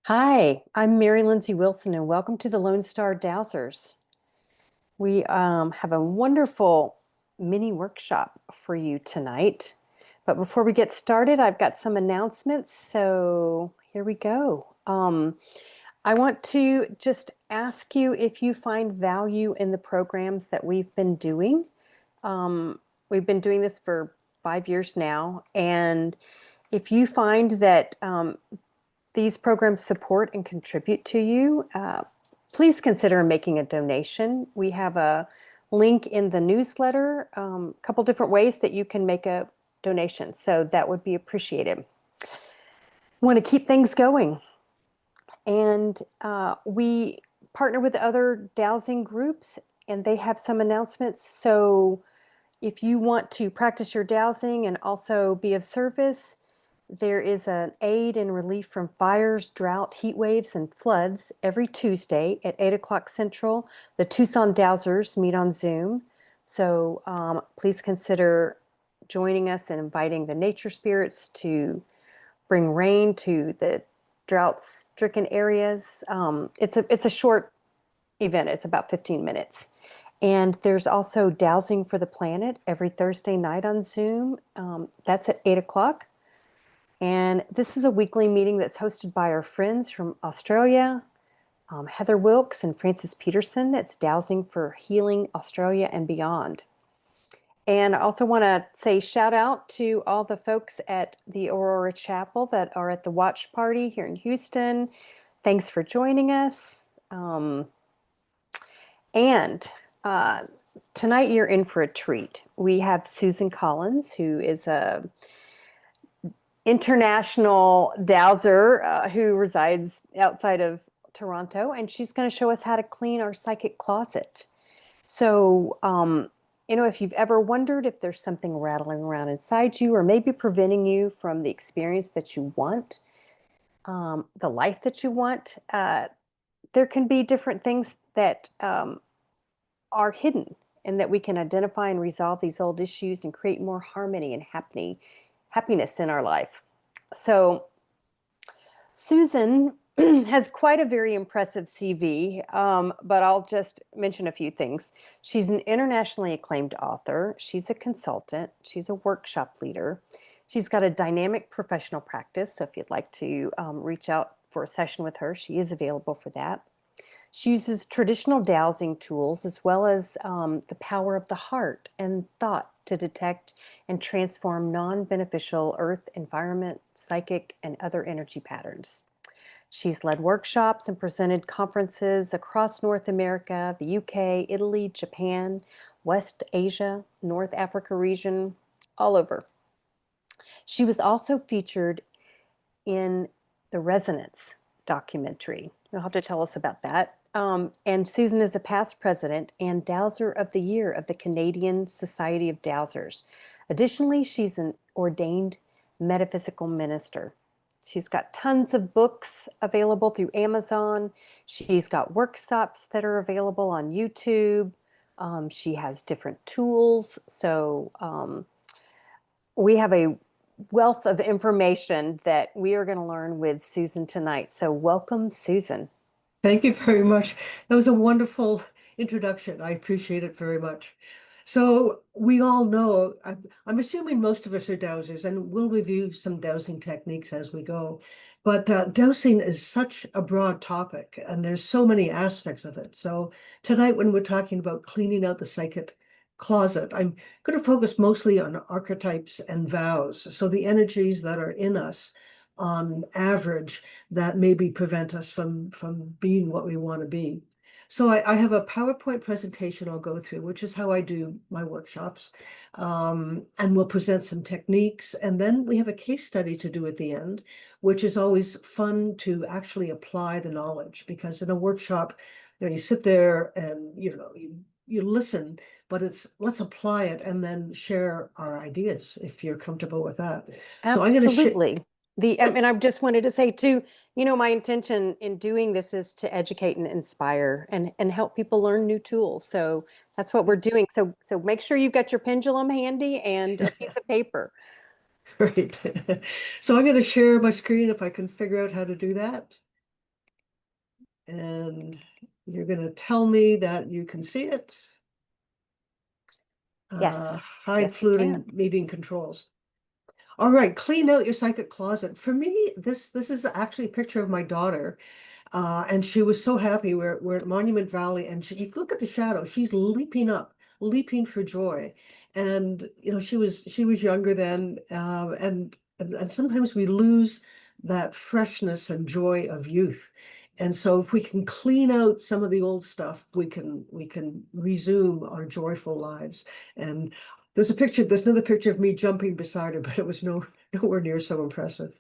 Hi, I'm Mary Lindsay Wilson, and welcome to the Lone Star Dowsers. We have a wonderful mini workshop for you tonight. But before we get started, I've got some announcements. So here we go. I want to just ask you if you find value in the programs that we've been doing. We've been doing this for 5 years now, and if you find that these programs support and contribute to you, please consider making a donation. We have a link in the newsletter, a couple different ways that you can make a donation. So that would be appreciated. Want to keep things going. And we partner with other dowsing groups, and they have some announcements. So if you want to practice your dowsing and also be of service, there is an aid and relief from fires, drought, heat waves, and floods every Tuesday at 8 o'clock Central. The Tucson Dowsers meet on Zoom. So please consider joining us and inviting the nature spirits to bring rain to the drought-stricken areas. It's a short event. It's about 15 minutes. And there's also Dowsing for the Planet every Thursday night on Zoom. That's at 8 o'clock. And this is a weekly meeting that's hosted by our friends from Australia, Heather Wilkes and Francis Peterson. It's Dowsing for Healing Australia and Beyond. And I also want to say shout out to all the folks at the Aurora Chapel that are at the watch party here in Houston. Thanks for joining us. And tonight you're in for a treat. We have Susan Collins, who is a international dowser who resides outside of Toronto, and she's going to show us how to clean our psychic closet. So, if you've ever wondered if there's something rattling around inside you or maybe preventing you from the experience that you want, the life that you want, there can be different things that are hidden and that we can identify and resolve these old issues and create more harmony and happiness in our life. So Susan has quite a very impressive CV, but I'll just mention a few things. She's an internationally acclaimed author. She's a consultant. She's a workshop leader. She's got a dynamic professional practice. So if you'd like to reach out for a session with her, she is available for that. She uses traditional dowsing tools as well as the power of the heart and thought to detect and transform non-beneficial earth, environment, psychic, and other energy patterns. She's led workshops and presented conferences across North America, the UK, Italy, Japan, West Asia, North Africa region, all over. She was also featured in the Resonance documentary. You'll have to tell us about that. And Susan is a past president and Dowser of the Year of the Canadian Society of Dowsers. Additionally, she's an ordained metaphysical minister. She's got tons of books available through Amazon. She's got workshops that are available on YouTube. She has different tools. So we have a wealth of information that we are going to learn with Susan tonight. So welcome, Susan. Thank you very much. That was a wonderful introduction. I appreciate it very much. So we all know, I'm assuming most of us are dowsers, and we'll review some dowsing techniques as we go. But dowsing is such a broad topic, and there's so many aspects of it. So tonight, when we're talking about cleaning out the psychic closet, I'm going to focus mostly on archetypes and vows. So the energies that are in us on average that maybe prevent us from being what we want to be. So I have a PowerPoint presentation I'll go through, which is how I do my workshops. And we'll present some techniques. And then we have a case study to do at the end, which is always fun to actually apply the knowledge. Because in a workshop, you sit there and you listen, but it's let's apply it and then share our ideas if you're comfortable with that. So I'm going to share. Absolutely. And I just wanted to say too, my intention in doing this is to educate and inspire and help people learn new tools. So that's what we're doing. So make sure you've got your pendulum handy and a piece of paper. Great. So I'm going to share my screen if I can figure out how to do that. And you're going to tell me that you can see it. Yes. Hide Yes, we fluid can. meeting controls. All right, clean out your psychic closet. For me, this is actually a picture of my daughter. And she was so happy. We're at Monument Valley, and you look at the shadow. She's leaping up, leaping for joy. And she was younger then, and sometimes we lose that freshness and joy of youth. And so, if we can clean out some of the old stuff, we can resume our joyful lives. And there's a picture. There's another picture of me jumping beside her, but it was nowhere near so impressive.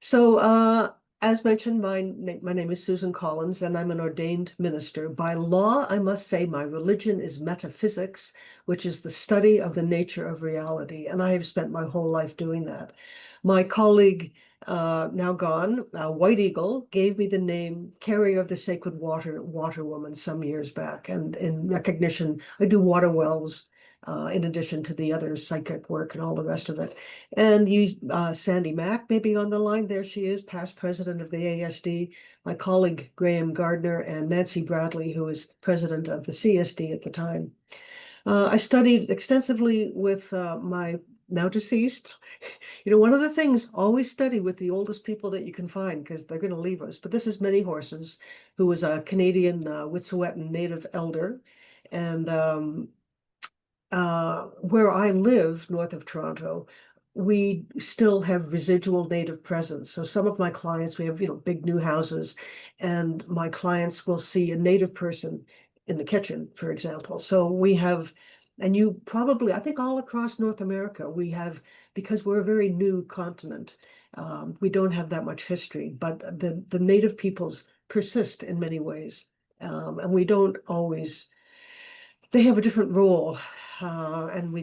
So, as mentioned, my name is Susan Collins, and I'm an ordained minister. By law, I must say my religion is metaphysics, which is the study of the nature of reality, and I have spent my whole life doing that. My colleague, now gone, White Eagle, gave me the name Carrier of the Sacred Water, Water Woman, some years back, and in recognition, I do water wells. In addition to the other psychic work and all the rest of it. And you, Sandy Mack, may be on the line. There she is, past president of the ASD. My colleague Graham Gardner and Nancy Bradley, who was president of the CSD at the time. I studied extensively with my now deceased. One of the things, always study with the oldest people that you can find because they're going to leave us. But this is Many Horses, who was a Canadian Wet'suwet'en native elder. And where I live, north of Toronto, we still have residual native presence. So some of my clients, we have, big new houses, and my clients will see a native person in the kitchen, for example. So we have, and you probably, I think all across North America, we have, because we're a very new continent, we don't have that much history, but the native peoples persist in many ways. And we don't always they have a different role, and we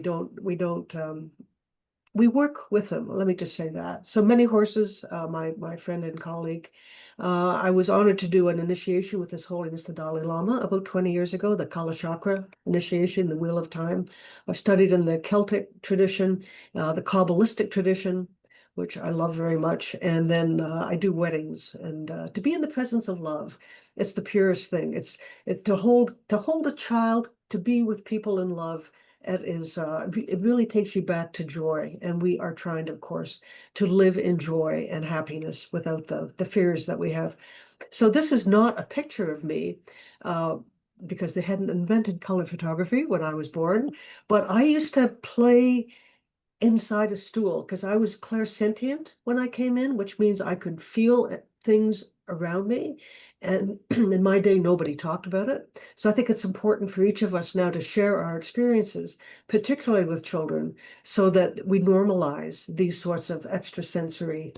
work with them. Let me just say that. So Many Horses, my friend and colleague. I was honored to do an initiation with His Holiness the Dalai Lama about 20 years ago, the Kala Chakra initiation, the Wheel of Time. I've studied in the Celtic tradition, the Kabbalistic tradition, which I love very much. And then I do weddings, and to be in the presence of love, it's the purest thing. To hold a child, to be with people in love. It really takes you back to joy. And we are trying to, of course, to live in joy and happiness without the fears that we have. So this is not a picture of me, uh, because they hadn't invented color photography when I was born, but I used to play inside a stool because I was clairsentient when I came in, which means I could feel things around me. And in my day, nobody talked about it. So I think it's important for each of us now to share our experiences, particularly with children, so that we normalize these sorts of extrasensory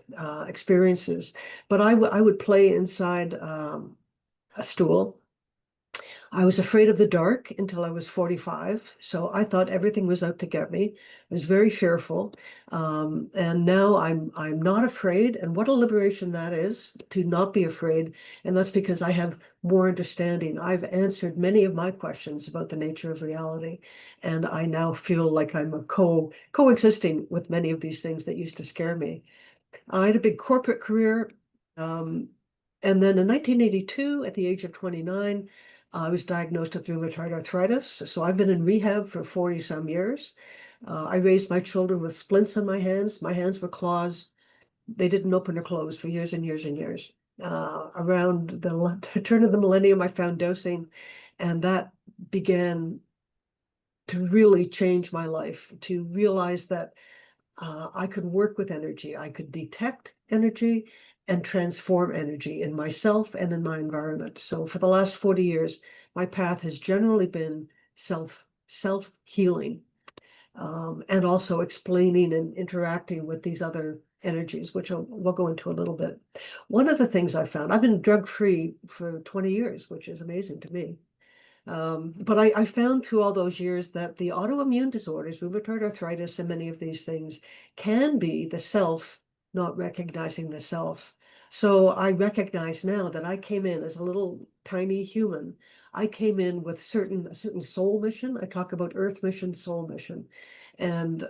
experiences. But I would play inside a stool. I was afraid of the dark until I was 45. So I thought everything was out to get me. I was very fearful. And now I'm not afraid. And what a liberation that is to not be afraid. And that's because I have more understanding. I've answered many of my questions about the nature of reality. And I now feel like I'm coexisting with many of these things that used to scare me. I had a big corporate career. Um, and then in 1982, at the age of 29, I was diagnosed with rheumatoid arthritis. So I've been in rehab for 40 some years. I raised my children with splints on my hands. My hands were claws. They didn't open or close for years and years and years. Around the turn of the millennium, I found dosing, and that began to really change my life, to realize that I could work with energy. I could detect energy and transform energy in myself and in my environment. So for the last 40 years, my path has generally been self healing, and also explaining and interacting with these other energies, which we'll go into a little bit. One of the things I found, I've been drug free for 20 years, which is amazing to me. But I found through all those years that the autoimmune disorders, rheumatoid arthritis, and many of these things can be the self not recognizing the self. So I recognize now that I came in as a little tiny human. I came in with a certain soul mission. I talk about earth mission, soul mission. And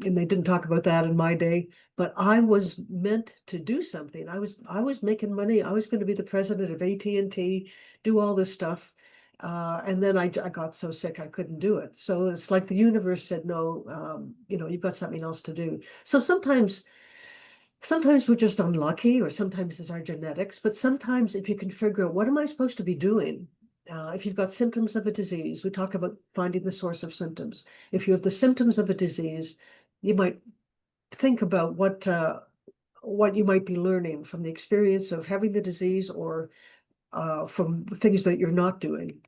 and they didn't talk about that in my day, but I was meant to do something. I was making money. I was going to be the president of AT&T, do all this stuff. And then I got so sick I couldn't do it. So it's like the universe said, no, you've got something else to do. So sometimes we're just unlucky, or sometimes it's our genetics, but sometimes if you can figure out what am I supposed to be doing? If you've got symptoms of a disease, we talk about finding the source of symptoms. If you have the symptoms of a disease, you might think about what you might be learning from the experience of having the disease, or from things that you're not doing.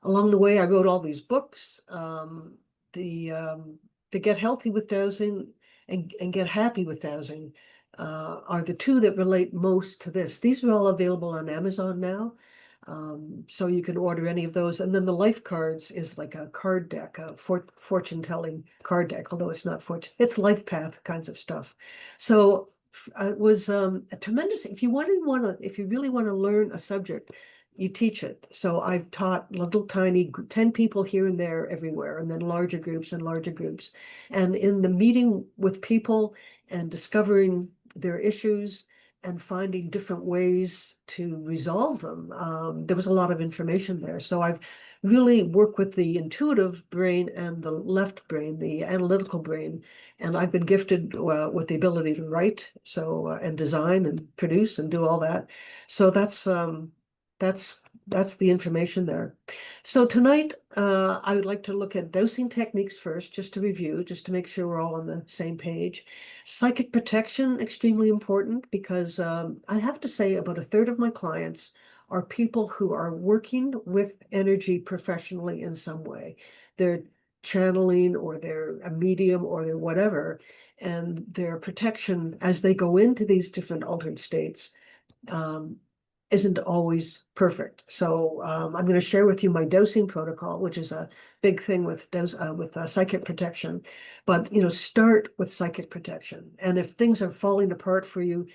Along the way, I wrote all these books. The Get Healthy with Dowsing and Get Happy with Dowsing are the two that relate most to this. These are all available on Amazon now. So you can order any of those. And then the life cards is like a card deck, a fortune telling card deck, although it's not fortune, it's life path kinds of stuff. So it was a tremendous, if you really want to learn a subject, you teach it. So I've taught little tiny 10 people here and there everywhere, and then larger groups and larger groups. And in the meeting with people and discovering their issues and finding different ways to resolve them, there was a lot of information there. So I've really worked with the intuitive brain and the left brain, the analytical brain, and I've been gifted with the ability to write, and design and produce and do all that. So that's the information there. So tonight, I would like to look at dosing techniques first, just to review, just to make sure we're all on the same page. Psychic protection, extremely important, because I have to say about a third of my clients are people who are working with energy professionally in some way. They're channeling, or they're a medium, or they're whatever, and their protection as they go into these different altered states isn't always perfect. So I'm going to share with you my dosing protocol, which is a big thing with psychic protection. But start with psychic protection, and if things are falling apart for you,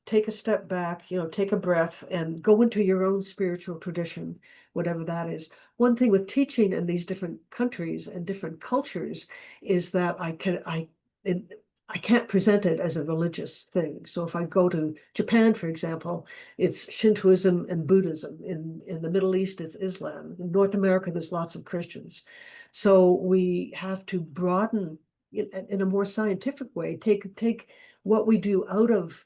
take a step back, take a breath and go into your own spiritual tradition, whatever that is. One thing with teaching in these different countries and different cultures is that I can't present it as a religious thing. So if I go to Japan, for example, it's Shintoism and Buddhism. In the Middle East, it's Islam. In North America, there's lots of Christians. So we have to broaden in a more scientific way, take what we do out of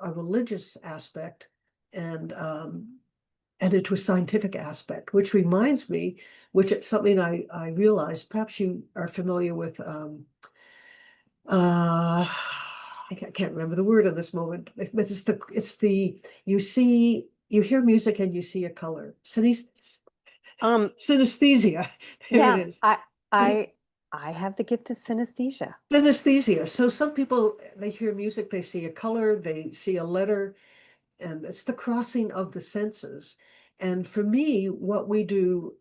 a religious aspect and into a scientific aspect, which reminds me, which it's something I realized, perhaps you are familiar with, I can't remember the word at this moment, but you hear music and you see a color. Um, Synesthesia. There it yeah, is. I I have the gift of synesthesia. Synesthesia. So some people, they hear music, they see a color, they see a letter, and it's the crossing of the senses. And for me, what we do,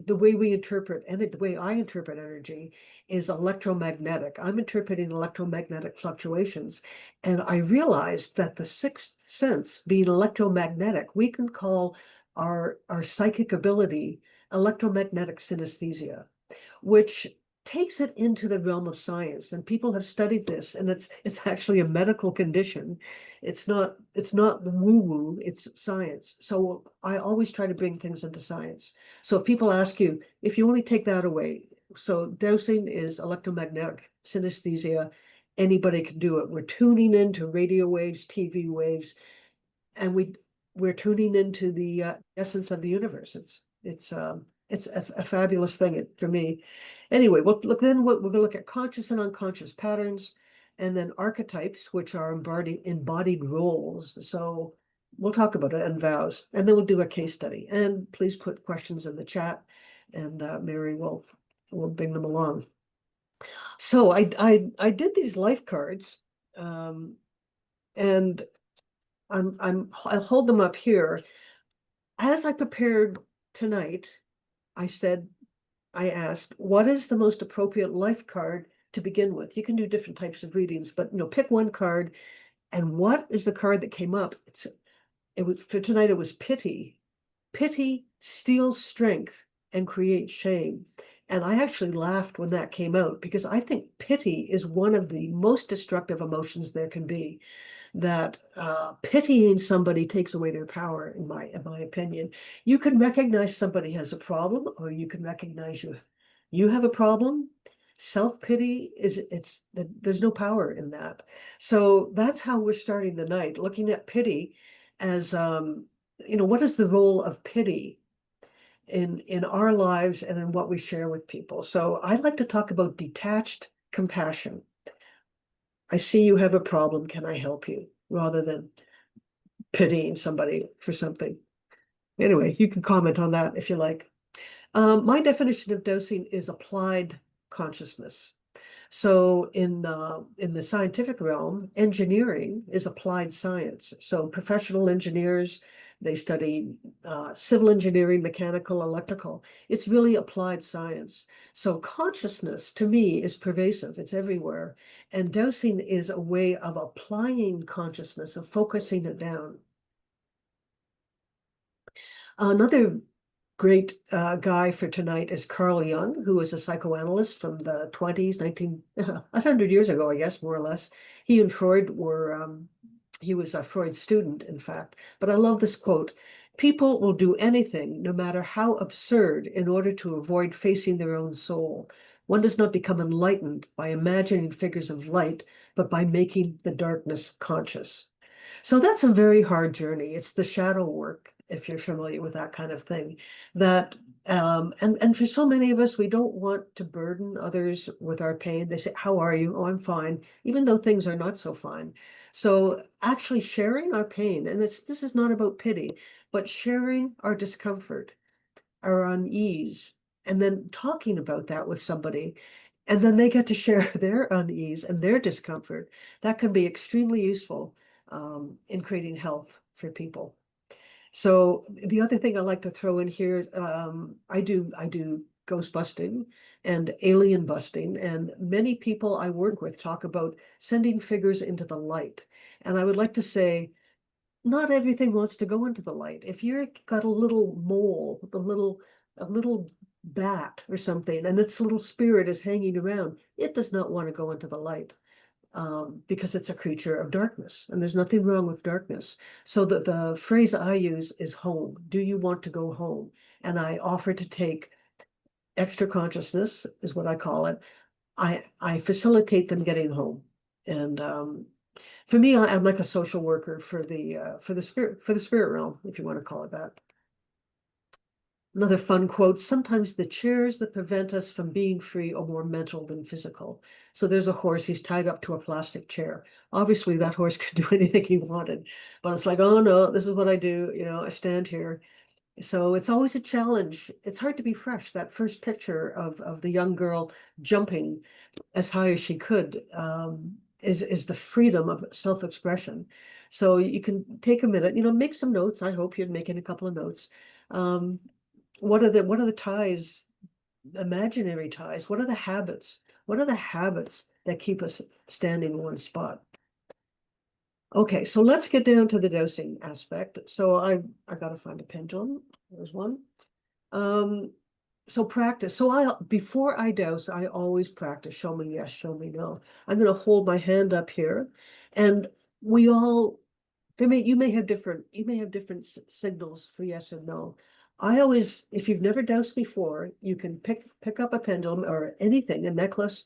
the way we interpret, and the way I interpret energy is electromagnetic. I'm interpreting electromagnetic fluctuations. And I realized that the sixth sense, being electromagnetic, we can call our psychic ability electromagnetic synesthesia, which takes it into the realm of science. And people have studied this, and it's actually a medical condition. It's not woo-woo, it's science. So I always try to bring things into science. So if people ask you, if you only take that away, so dowsing is electromagnetic synesthesia. Anybody can do it. We're tuning into radio waves, TV waves, and we're tuning into the essence of the universe. It's a fabulous thing for me. Anyway, we're going to look at conscious and unconscious patterns, and then archetypes, which are embodied roles. So we'll talk about it, and vows, and then we'll do a case study. And please put questions in the chat, and Mary will bring them along. So I did these life cards, and I'll hold them up here. As I prepared tonight, I asked, what is the most appropriate life card to begin with? You can do different types of readings, but pick one card. And what is the card that came up? It was for tonight, it was pity. Pity steals strength and creates shame. And I actually laughed when that came out because I think pity is one of the most destructive emotions there can be. That pitying somebody takes away their power, in my opinion. You can recognize somebody has a problem, or you can recognize you have a problem. Self-pity there's no power in that. So that's how we're starting the night, looking at pity as what is the role of pity in our lives and in what we share with people. So I'd like to talk about detached compassion. I see you have a problem. Can I help you? Rather than pitying somebody for something. Anyway, you can comment on that if you like. My definition of dosing is applied consciousness. So in the scientific realm, engineering is applied science. So professional engineers, they study civil engineering, mechanical, electrical. It's really applied science. So consciousness to me is pervasive. It's everywhere. And dosing is a way of applying consciousness, of focusing it down. Another great guy for tonight is Carl Jung, who was a psychoanalyst from the 20s, 100 years ago, I guess, more or less. He and Freud were, he was a Freud student, in fact. But I love this quote: "People will do anything, no matter how absurd, in order to avoid facing their own soul. One does not become enlightened by imagining figures of light, but by making the darkness conscious." So that's a very hard journey. It's the shadow work, if you're familiar with that kind of thing. That and for so many of us, we don't want to burden others with our pain. They say, "How are you?" "Oh, I'm fine," even though things are not so fine. So actually sharing our pain, and this is not about pity, but sharing our discomfort, our unease, and then talking about that with somebody, and then they get to share their unease and their discomfort. That can be extremely useful in creating health for people. So the other thing I like to throw in here is I do ghost busting and alien busting, and many people I work with talk about sending figures into the light. And I would like to say, not everything wants to go into the light. If you've got a little mole, a little bat or something, and its little spirit is hanging around, it does not want to go into the light because it's a creature of darkness, and there's nothing wrong with darkness. So the phrase I use is home. Do you want to go home? And I offer to take extra consciousness, is what I call it. I facilitate them getting home. And for me, I'm like a social worker for the spirit realm, if you want to call it that. Another fun quote: "Sometimes the chairs that prevent us from being free are more mental than physical." So there's a horse, he's tied up to a plastic chair. Obviously, that horse could do anything he wanted, but it's like, "Oh no, this is what I do. I stand here." So it's always a challenge. It's hard to be fresh. That first picture of the young girl jumping as high as she could is the freedom of self-expression. So you can take a minute, make some notes. I hope you're making a couple of notes. Um, what are the ties, imaginary ties? What are the habits? What are the habits that keep us standing in one spot? Okay, so let's get down to the dosing aspect. So I got to find a pendulum. There's one. Um, so practice. So before I dose, I always practice show me yes, show me no. I'm going to hold my hand up here, and we all you may have different signals for yes and no. I always, if you've never doused before, you can pick up a pendulum or anything, a necklace,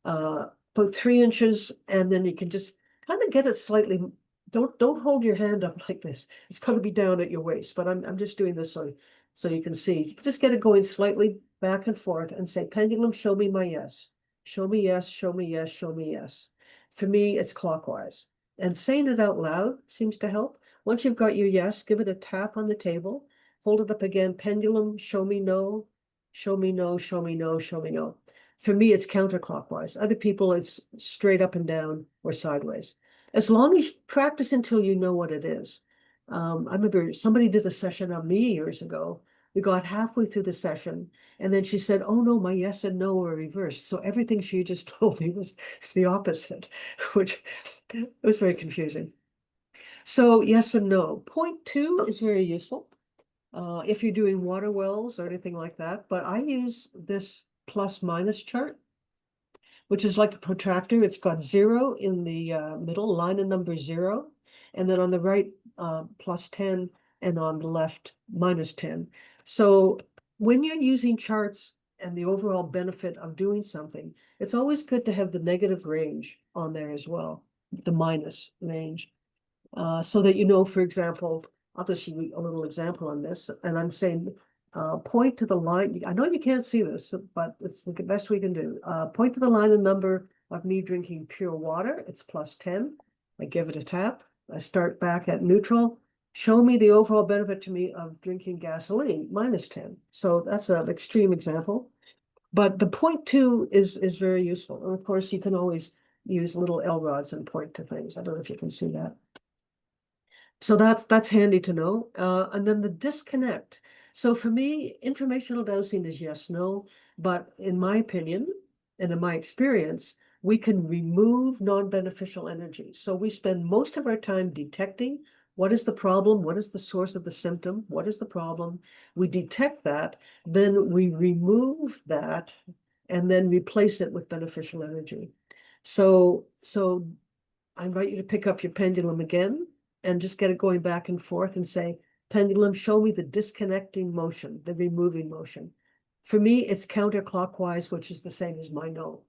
about 3 inches, and then you can just kind of get it slightly. Don't hold your hand up like this. It's going to be down at your waist, but I'm just doing this so you can see. Just get it going slightly back and forth and say, "Pendulum, show me my yes. Show me yes, show me yes, show me yes." For me, it's clockwise. And saying it out loud seems to help. Once you've got your yes, give it a tap on the table, hold it up again. "Pendulum, show me no, show me no, show me no, show me no." For me, it's counterclockwise. Other people, it's straight up and down or sideways. As long as you practice until you know what it is. I remember somebody did a session on me years ago. We got halfway through the session, and then she said, "Oh no, my yes and no are reversed." So everything she just told me was the opposite, which it was very confusing. So yes and no. Point two is very useful if you're doing water wells or anything like that. But I use this plus minus chart, which is like a protractor. It's got 0 in the middle, line and number 0, and then on the right, plus 10, and on the left, minus 10. So when you're using charts and the overall benefit of doing something, it's always good to have the negative range on there as well, the minus range. So that you know, for example, I'll just show you a little example on this, and I'm saying, point to the line. I know you can't see this, but it's the best we can do. Point to the line and number of me drinking pure water. It's plus 10. I give it a tap. I start back at neutral. Show me the overall benefit to me of drinking gasoline, minus 10. So that's an extreme example. But the point two is very useful. And of course, you can always use little L rods and point to things. I don't know if you can see that. So that's handy to know. And then the disconnect. So for me, informational dowsing is yes, no, but in my opinion, and in my experience, we can remove non-beneficial energy. So we spend most of our time detecting what is the problem, what is the source of the symptom, what is the problem. We detect that, then we remove that, and then replace it with beneficial energy. So I invite you to pick up your pendulum again and just get it going back and forth and say, pendulum, show me the disconnecting motion, the removing motion. For me, it's counterclockwise, which is the same as my no.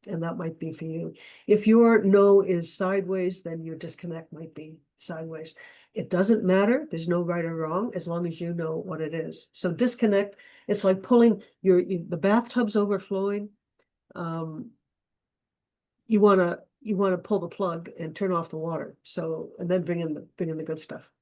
And that might be for you. If your no is sideways, then your disconnect might be sideways. It doesn't matter. There's no right or wrong as long as you know what it is. So disconnect, it's like pulling the bathtub's overflowing. You want to pull the plug and turn off the water. So, and then bring in the good stuff.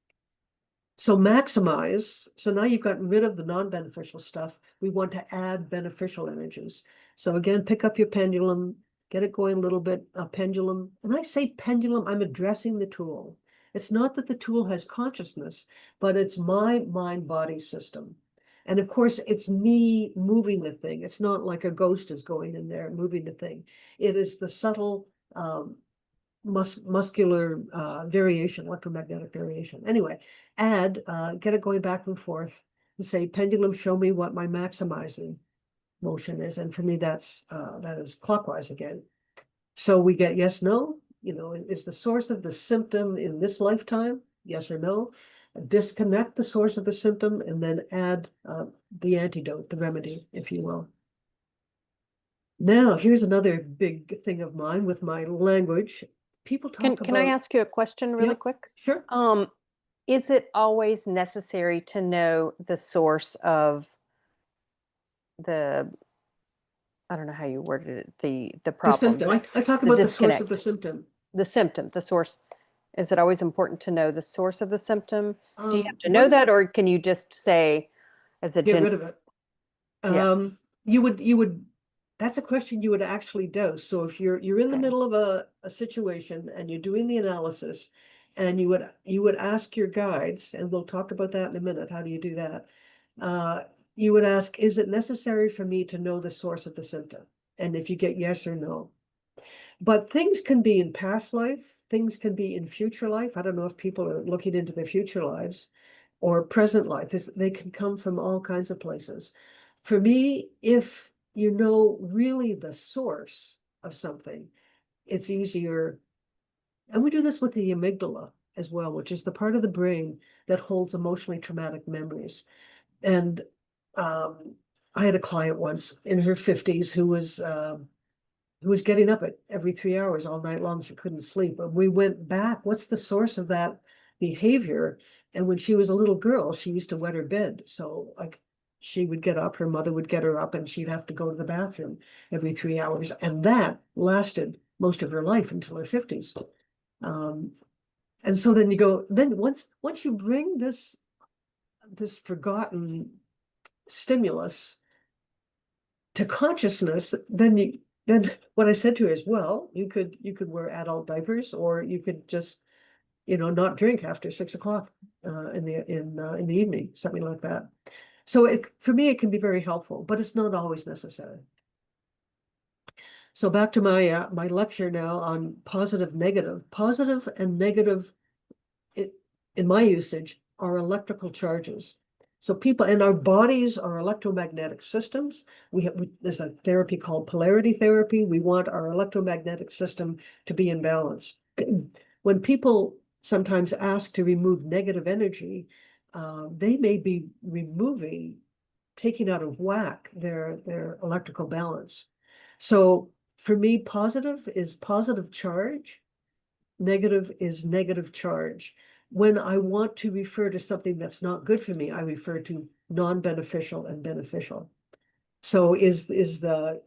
So maximize. So now you've gotten rid of the non-beneficial stuff. We want to add beneficial energies. So again, pick up your pendulum, get it going a little bit, pendulum. And I say pendulum, I'm addressing the tool. It's not that the tool has consciousness, but it's my mind-body system. And of course, it's me moving the thing. It's not like a ghost is going in there moving the thing. It is the subtle muscular variation, electromagnetic variation. Anyway, get it going back and forth and say, pendulum, show me what my maximizing motion is. And for me, that is clockwise again. So we get yes, no, is the source of the symptom in this lifetime? Yes or no? Disconnect the source of the symptom and then add the antidote, the remedy, if you will. Now, here's another big thing of mine with my language. People talk Can I about, ask you a question really yeah, quick? sure. Is it always necessary to know the source of the, I don't know how you worded it, the The problem, symptom. I talk the about the source of the disconnect, symptom. the symptom, the source? Is it always important to know the source of the symptom? Do you have to know One, that, or can you just say as a get gen? rid of it. Yeah. You would, that's a question you would actually dose. So if you're in the middle of a situation and you're doing the analysis, and you would ask your guides, and we'll talk about that in a minute. How do you do that? You would ask, is it necessary for me to know the source of the symptom? And if you get yes or no. But things can be in past life, things can be in future life. I don't know if people are looking into their future lives or present life. They can come from all kinds of places. For me, if you know really the source of something, it's easier. And we do this with the amygdala as well, which is the part of the brain that holds emotionally traumatic memories. And I had a client once in her 50s who was getting up at every 3 hours all night long. She couldn't sleep. And we went back, what's the source of that behavior? And when she was a little girl, she used to wet her bed. So like she would get up, her mother would get her up, and she'd have to go to the bathroom every 3 hours. And that lasted most of her life until her 50s. And so then you go, then once you bring this forgotten stimulus to consciousness, then what I said to her is, well, you could wear adult diapers, or you could just, not drink after 6 o'clock in the evening, something like that. So for me, it can be very helpful, but it's not always necessary. So back to my lecture now on positive, negative. Positive and negative, in my usage, are electrical charges. So people and our bodies are electromagnetic systems. There's a therapy called polarity therapy. We want our electromagnetic system to be in balance. When people sometimes ask to remove negative energy, they may be taking out of whack their electrical balance. So for me, positive is positive charge, negative is negative charge. When I want to refer to something that's not good for me, I refer to non-beneficial and beneficial. So is the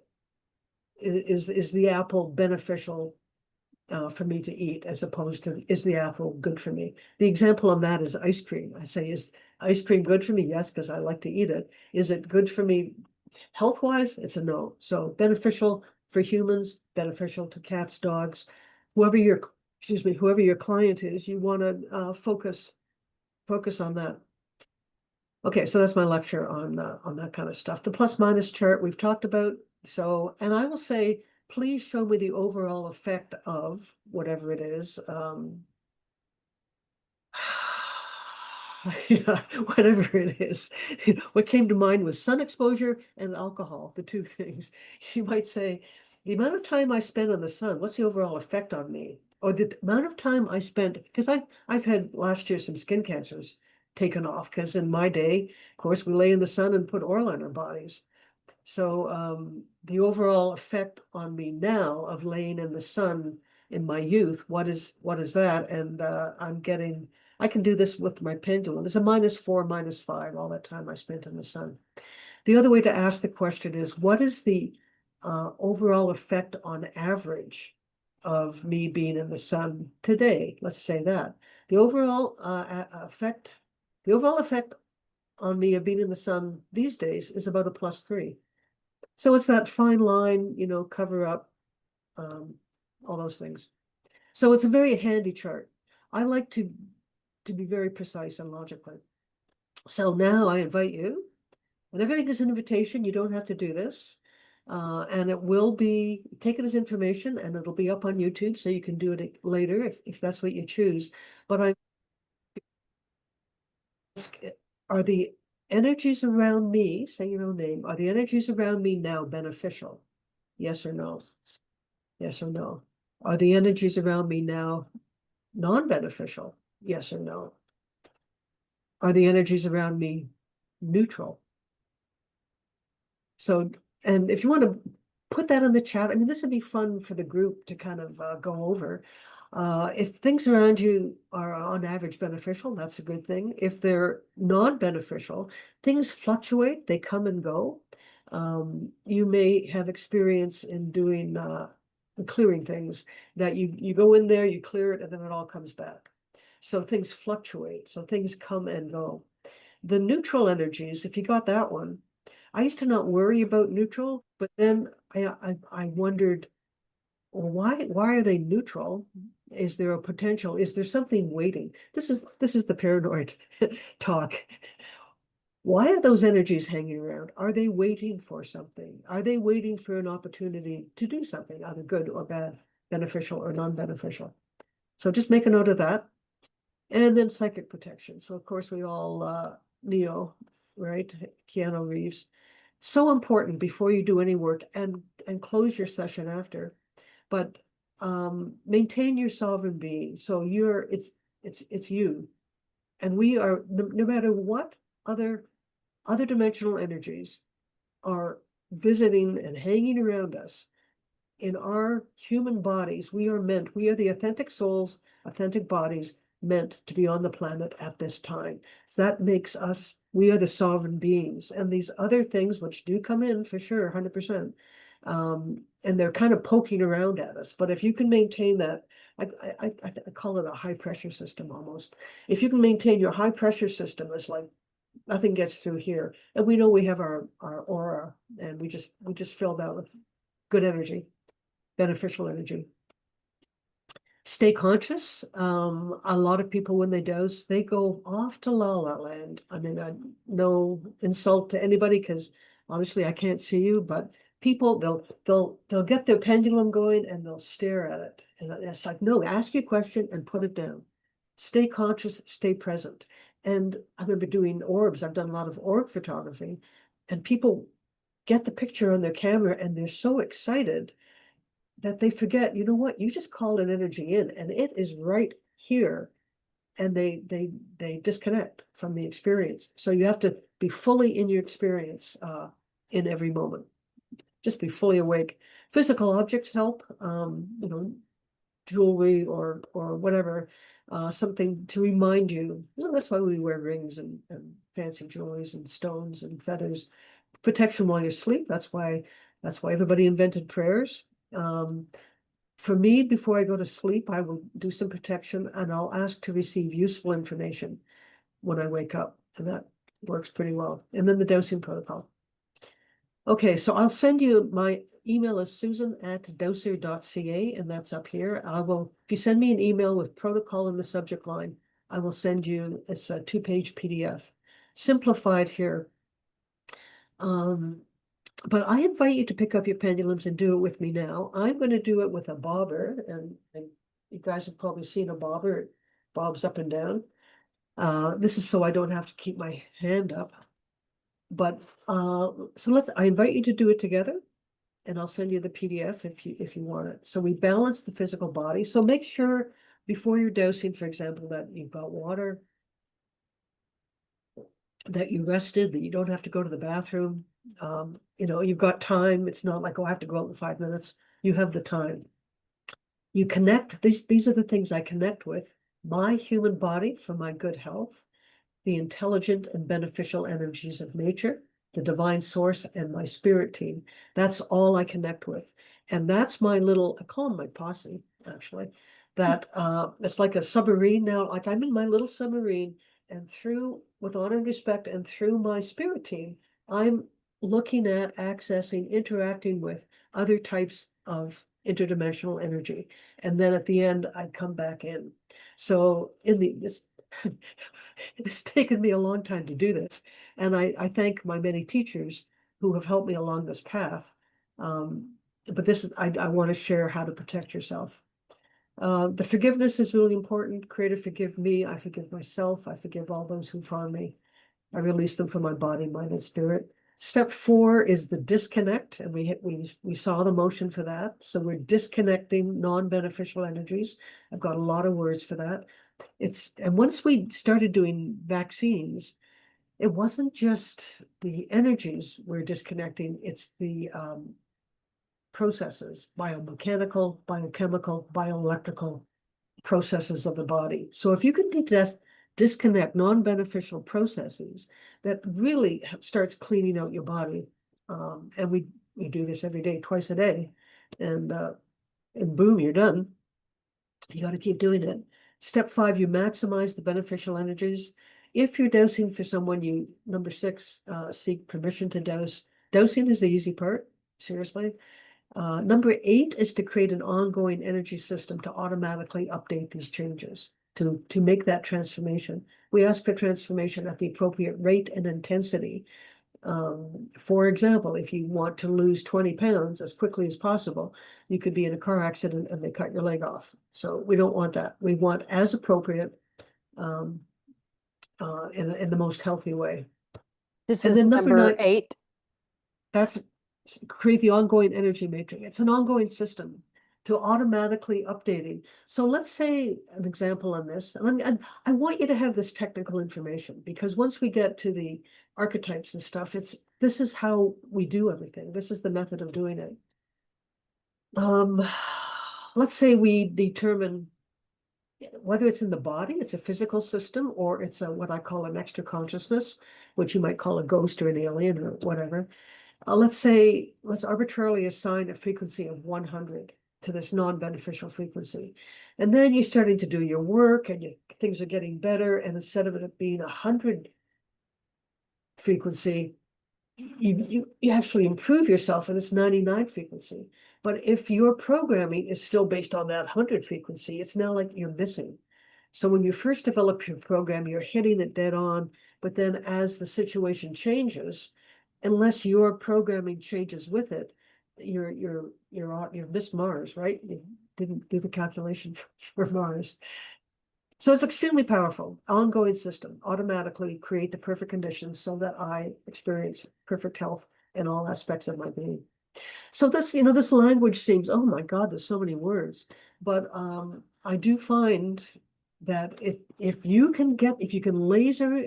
apple beneficial for me to eat, as opposed to is the apple good for me? The example on that is ice cream. I say, is ice cream good for me? Yes, because I like to eat it. Is it good for me health-wise? It's a no. So beneficial for humans, beneficial to cats, dogs, whoever your whoever your client is, you want to focus on that. Okay, so that's my lecture on that kind of stuff. The plus minus chart we've talked about. So, and I will say, please show me the overall effect of whatever it is. Yeah, whatever it is. What came to mind was sun exposure and alcohol, the two things. You might say, the amount of time I spend on the sun, what's the overall effect on me? Or the amount of time I spent, because I've had last year some skin cancers taken off, because in my day, of course, we lay in the sun and put oil on our bodies. So the overall effect on me now of laying in the sun in my youth, what is that? And I can do this with my pendulum. It's a -4, -5, all that time I spent in the sun. The other way to ask the question is, what is the overall effect on average of me being in the sun today? Let's say that. The overall effect, the overall effect on me of being in the sun these days is about a +3. So it's that fine line, cover up, all those things. So it's a very handy chart. I like to be very precise and logical. So now I invite you, and everything is an invitation. You don't have to do this. And it will be, take it as information, and it'll be up on YouTube, so you can do it later if that's what you choose. But I ask, are the energies around me, say your own name, are the energies around me now beneficial? Yes or no? Yes or no? Are the energies around me now non-beneficial? Yes or no? Are the energies around me neutral? So, and if you want to put that in the chat, I mean, this would be fun for the group to kind of go over. If things around you are on average beneficial, that's a good thing. If they're non-beneficial, things fluctuate, they come and go. You may have experience in doing clearing things that you go in there, you clear it, and then it all comes back. So things fluctuate, so things come and go. The neutral energies, if you got that one, I used to not worry about neutral, but then I wondered, well, why are they neutral? Is there a potential? Is there something waiting? This is the paranoid talk. Why are those energies hanging around? Are they waiting for something? Are they waiting for an opportunity to do something, either good or bad, beneficial or non-beneficial? So just make a note of that. And then psychic protection. So of course we all Neo, right? Keanu Reeves. So important before you do any work, and close your session after. But maintain your sovereign being. So it's you. And we are, no matter what other dimensional energies are visiting and hanging around us, in our human bodies, we are the authentic souls, authentic bodies meant to be on the planet at this time. So that makes us, we are the sovereign beings. And these other things, which do come in for sure, 100%, and they're kind of poking around at us. But if you can maintain that, I call it a high pressure system almost. If you can maintain your high pressure system, it's like nothing gets through here. And we know we have our aura, and we just fill that with good energy, beneficial energy. Stay conscious. A lot of people, when they dose, they go off to la la land. I mean, no insult to anybody, because honestly, I can't see you, but people, they'll get their pendulum going and they'll stare at it. And it's like, no, ask your question and put it down. Stay conscious, stay present. And I remember doing orbs. I've done a lot of orb photography, and people get the picture on their camera and they're so excited that they forget, you know what, you just called an energy in and it is right here. And they disconnect from the experience. So you have to be fully in your experience in every moment. Just be fully awake. Physical objects help, jewelry or whatever, something to remind you. Well, that's why we wear rings and fancy jewelries and stones and feathers. Protection while you sleep. That's why everybody invented prayers. For me, before I go to sleep, I will do some protection and I'll ask to receive useful information when I wake up. And that works pretty well. And then the dosing protocol. Okay, so I'll send you, my email is susan@dowser.ca, and that's up here. If you send me an email with protocol in the subject line, I will send you, it's a 2-page PDF, simplified here. But I invite you to pick up your pendulums and do it with me now. I'm going to do it with a bobber, and you guys have probably seen a bobber. It bobs up and down. This is so I don't have to keep my hand up. But so I invite you to do it together, and I'll send you the PDF if you want it. So we balance the physical body. So make sure before you're dosing, for example, that you've got water, that you rested, that you don't have to go to the bathroom. You've got time. It's not like, oh, I have to go out in 5 minutes. You have the time. You connect. These are the things I connect with. My human body for my good health, the intelligent and beneficial energies of nature, the divine source, and my spirit team. That's all I connect with. And that's my little, I call them my posse, actually. That it's like a submarine now. Like I'm in my little submarine, and with honor and respect, and through my spirit team, I'm looking at, accessing, interacting with other types of interdimensional energy. And then at the end, I come back in. So this it's taken me a long time to do this. And I thank my many teachers who have helped me along this path. But I want to share how to protect yourself. The forgiveness is really important. Creator, forgive me. I forgive myself. I forgive all those who've harmed me. I release them from my body, mind, and spirit. Step 4 is the disconnect, and we saw the motion for that. So we're disconnecting non-beneficial energies. I've got a lot of words for that. And once we started doing vaccines, it wasn't just the energies we're disconnecting, it's the processes, biomechanical, biochemical, bioelectrical processes of the body. So if you can disconnect non-beneficial processes, that really starts cleaning out your body. And we do this every day, twice a day, and boom, you're done. You got to keep doing it. Step 5, you maximize the beneficial energies. If you're dosing for someone, number 6, seek permission to dose. Dosing is the easy part, seriously. Number 8 is to create an ongoing energy system to automatically update these changes, to make that transformation. We ask for transformation at the appropriate rate and intensity. For example, if you want to lose 20 pounds as quickly as possible, you could be in a car accident and they cut your leg off. So we don't want that. We want as appropriate in the most healthy way. This And is then number number 9, 8. that's create the ongoing energy matrix. It's an ongoing system to automatically updating. So let's say an example on this, and I want you to have this technical information, because once we get to the archetypes and stuff, this is how we do everything. This is the method of doing it. Let's say we determine whether it's in the body, it's a physical system, or it's what I call an extra consciousness, which you might call a ghost or an alien or whatever. Let's arbitrarily assign a frequency of 100 to this non-beneficial frequency. And then you're starting to do your work and things are getting better. And instead of it being 100 frequency, you actually improve yourself and it's 99 frequency. But if your programming is still based on that 100 frequency, it's now like you're missing. So when you first develop your program, you're hitting it dead on. But then as the situation changes, unless your programming changes with it, you've missed Mars, right? You didn't do the calculation for Mars. So it's extremely powerful, ongoing system, automatically create the perfect conditions so that I experience perfect health in all aspects of my being. So this, this language seems, oh my God, there's so many words. But I do find that if you can laser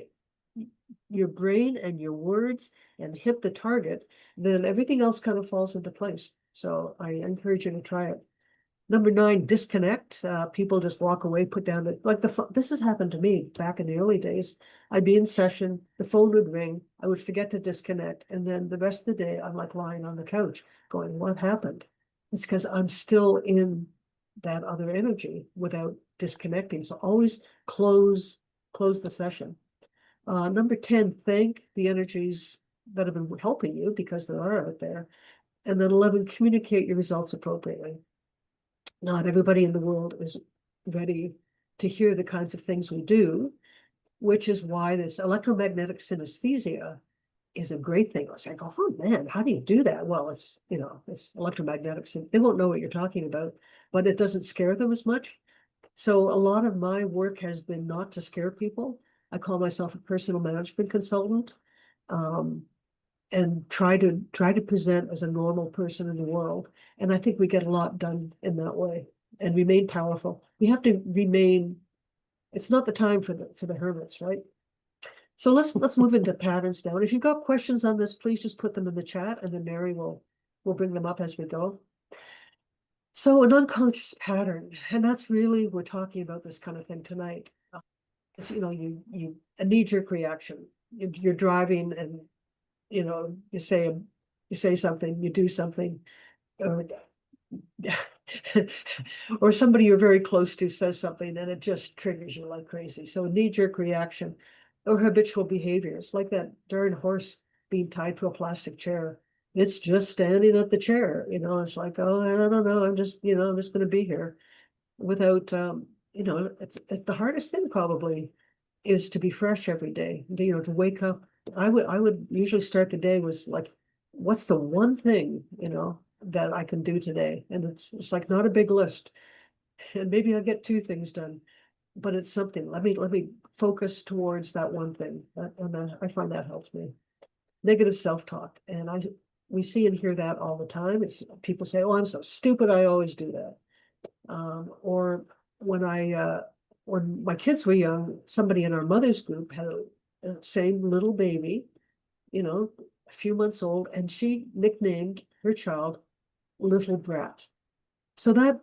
your brain and your words and hit the target, then everything else kind of falls into place. So I encourage you to try it. Number 9, disconnect. People just walk away, put down this has happened to me back in the early days. I'd be in session, the phone would ring, I would forget to disconnect, and then the rest of the day I'm like lying on the couch going, what happened? It's because I'm still in that other energy without disconnecting. So always close the session. Number 10, thank the energies that have been helping you because there are out there. And then 11, communicate your results appropriately. Not everybody in the world is ready to hear the kinds of things we do, which is why this electromagnetic synesthesia is a great thing. It's like, oh man, how do you do that? Well, it's electromagnetic. They won't know what you're talking about, but it doesn't scare them as much. So a lot of my work has been not to scare people. I call myself a personal management consultant. Um, and try to present as a normal person in the world. And I think we get a lot done in that way and remain powerful. We have to remain, it's not the time for the hermits, right? So let's move into patterns now. And if you've got questions on this, please just put them in the chat and then Mary will bring them up as we go. So an unconscious pattern, and that's really, we're talking about this kind of thing tonight. It's, you a knee-jerk reaction. You're driving and you say something, you do something, or or somebody you're very close to says something and it just triggers you like crazy. So a knee-jerk reaction or habitual behaviors, like that darn horse being tied to a plastic chair. It's just standing at the chair, it's like, oh, I don't know, I'm just gonna be here without it's the hardest thing probably is to be fresh every day, to wake up. I would usually start the day was like, what's the one thing, that I can do today? And it's like not a big list. And maybe I'll get 2 things done, but it's something. Let me focus towards that one thing. And I find that helps me. Negative self-talk. And we see and hear that all the time. It's people say, oh, I'm so stupid, I always do that. Or when my kids were young, somebody in our mother's group had a same little baby, a few months old, and she nicknamed her child Little Brat. So that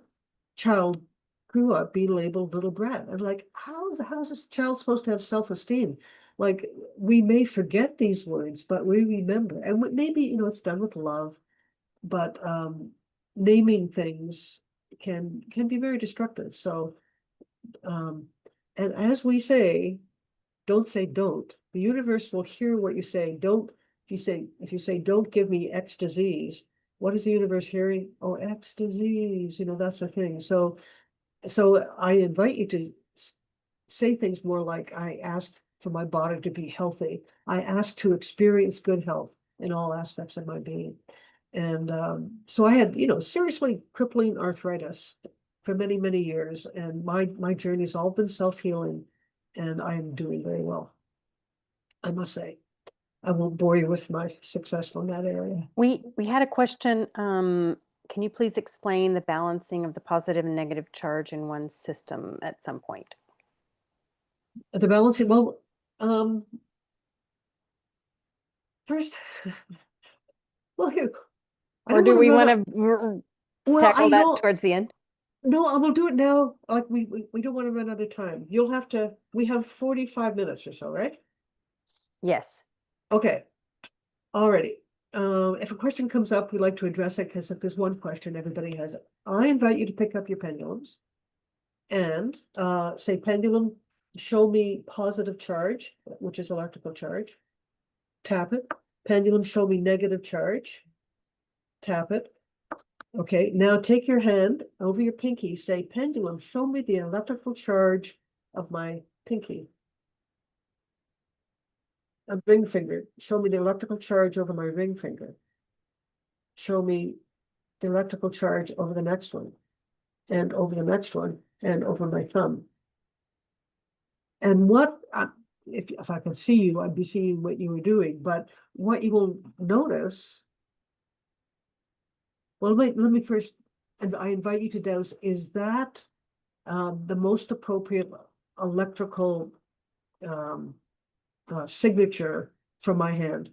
child grew up being labeled Little Brat. And like, how's this child supposed to have self-esteem? Like, we may forget these words, but we remember. And maybe, it's done with love, but naming things can be very destructive. So and as we say, don't say don't. The universe will hear what you say. Don't, if you say don't give me X disease, what is the universe hearing? Oh, X disease, that's the thing. So I invite you to say things more like, I ask for my body to be healthy. I ask to experience good health in all aspects of my being. And so I had, seriously crippling arthritis for many, many years. And my journey's all been self-healing, and I'm doing very well, I must say. I won't bore you with my success in that area. We had a question. Can you please explain the balancing of the positive and negative charge in one system at some point? The balancing, well, first, well, here, I Or don't do want to we run want up. to Well, tackle that towards the end? no, I will do it now. Like we don't want to run out of time. We have 45 minutes or so, right? Yes. Okay, already. If a question comes up, we like to address it because if there's one question, everybody has it. I invite you to pick up your pendulums and say, pendulum, show me positive charge, which is electrical charge. Tap it. Pendulum, show me negative charge. Tap it. Okay, now take your hand over your pinky, say, pendulum, show me the electrical charge of my pinky. A ring finger, show me the electrical charge over my ring finger. Show me the electrical charge over the next one, and over the next one, and over my thumb. And if I could see you, I'd be seeing what you were doing. But what you will notice, well, let me first, and I invite you to douse, is that the most appropriate electrical um, signature from my hand?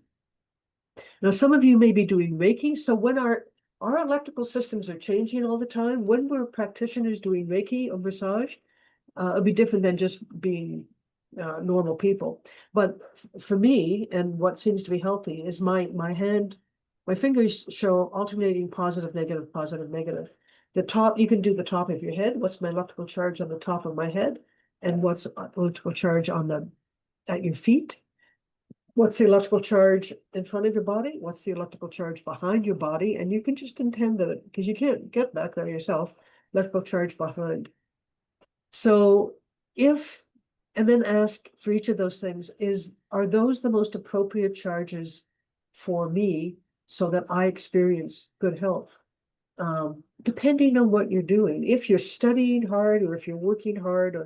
Now, some of you may be doing Reiki. So when our electrical systems are changing all the time, when we're practitioners doing Reiki or massage, it'll be different than just being normal people. But for me, and what seems to be healthy is my hand, my fingers show alternating positive, negative, positive, negative. The top, you can do the top of your head. What's my electrical charge on the top of my head? And what's electrical charge on at your feet? What's the electrical charge in front of your body? What's the electrical charge behind your body? And you can just intend that, because you can't get back there yourself, electrical charge behind. So if, and then ask for each of those things, are those the most appropriate charges for me so that I experience good health? Depending on what you're doing. If you're studying hard, or if you're working hard,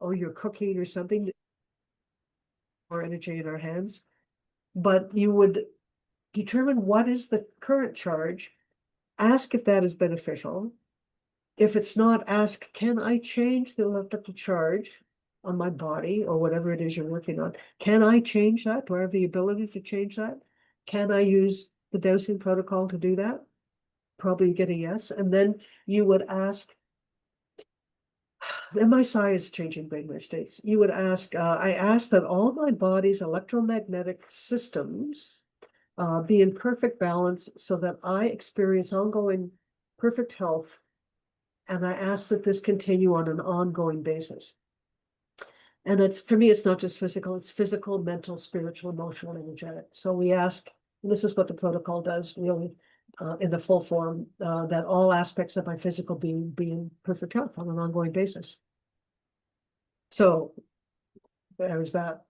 or you're cooking or something, more energy in our hands. But you would determine what is the current charge, ask if that is beneficial. If it's not, ask, can I change the electrical charge on my body or whatever it is you're working on? Can I change that? Do I have the ability to change that? Can I use the dowsing protocol to do that? Probably get a yes. And then you would ask, and my psi is changing brainwave states. You would ask, I ask that all my body's electromagnetic systems be in perfect balance so that I experience ongoing perfect health. And I ask that this continue on an ongoing basis. And it's, for me, it's not just physical, it's physical, mental, spiritual, emotional, energetic. So we ask, and this is what the protocol does really in the full form, that all aspects of my physical being be in perfect health on an ongoing basis. So there's that.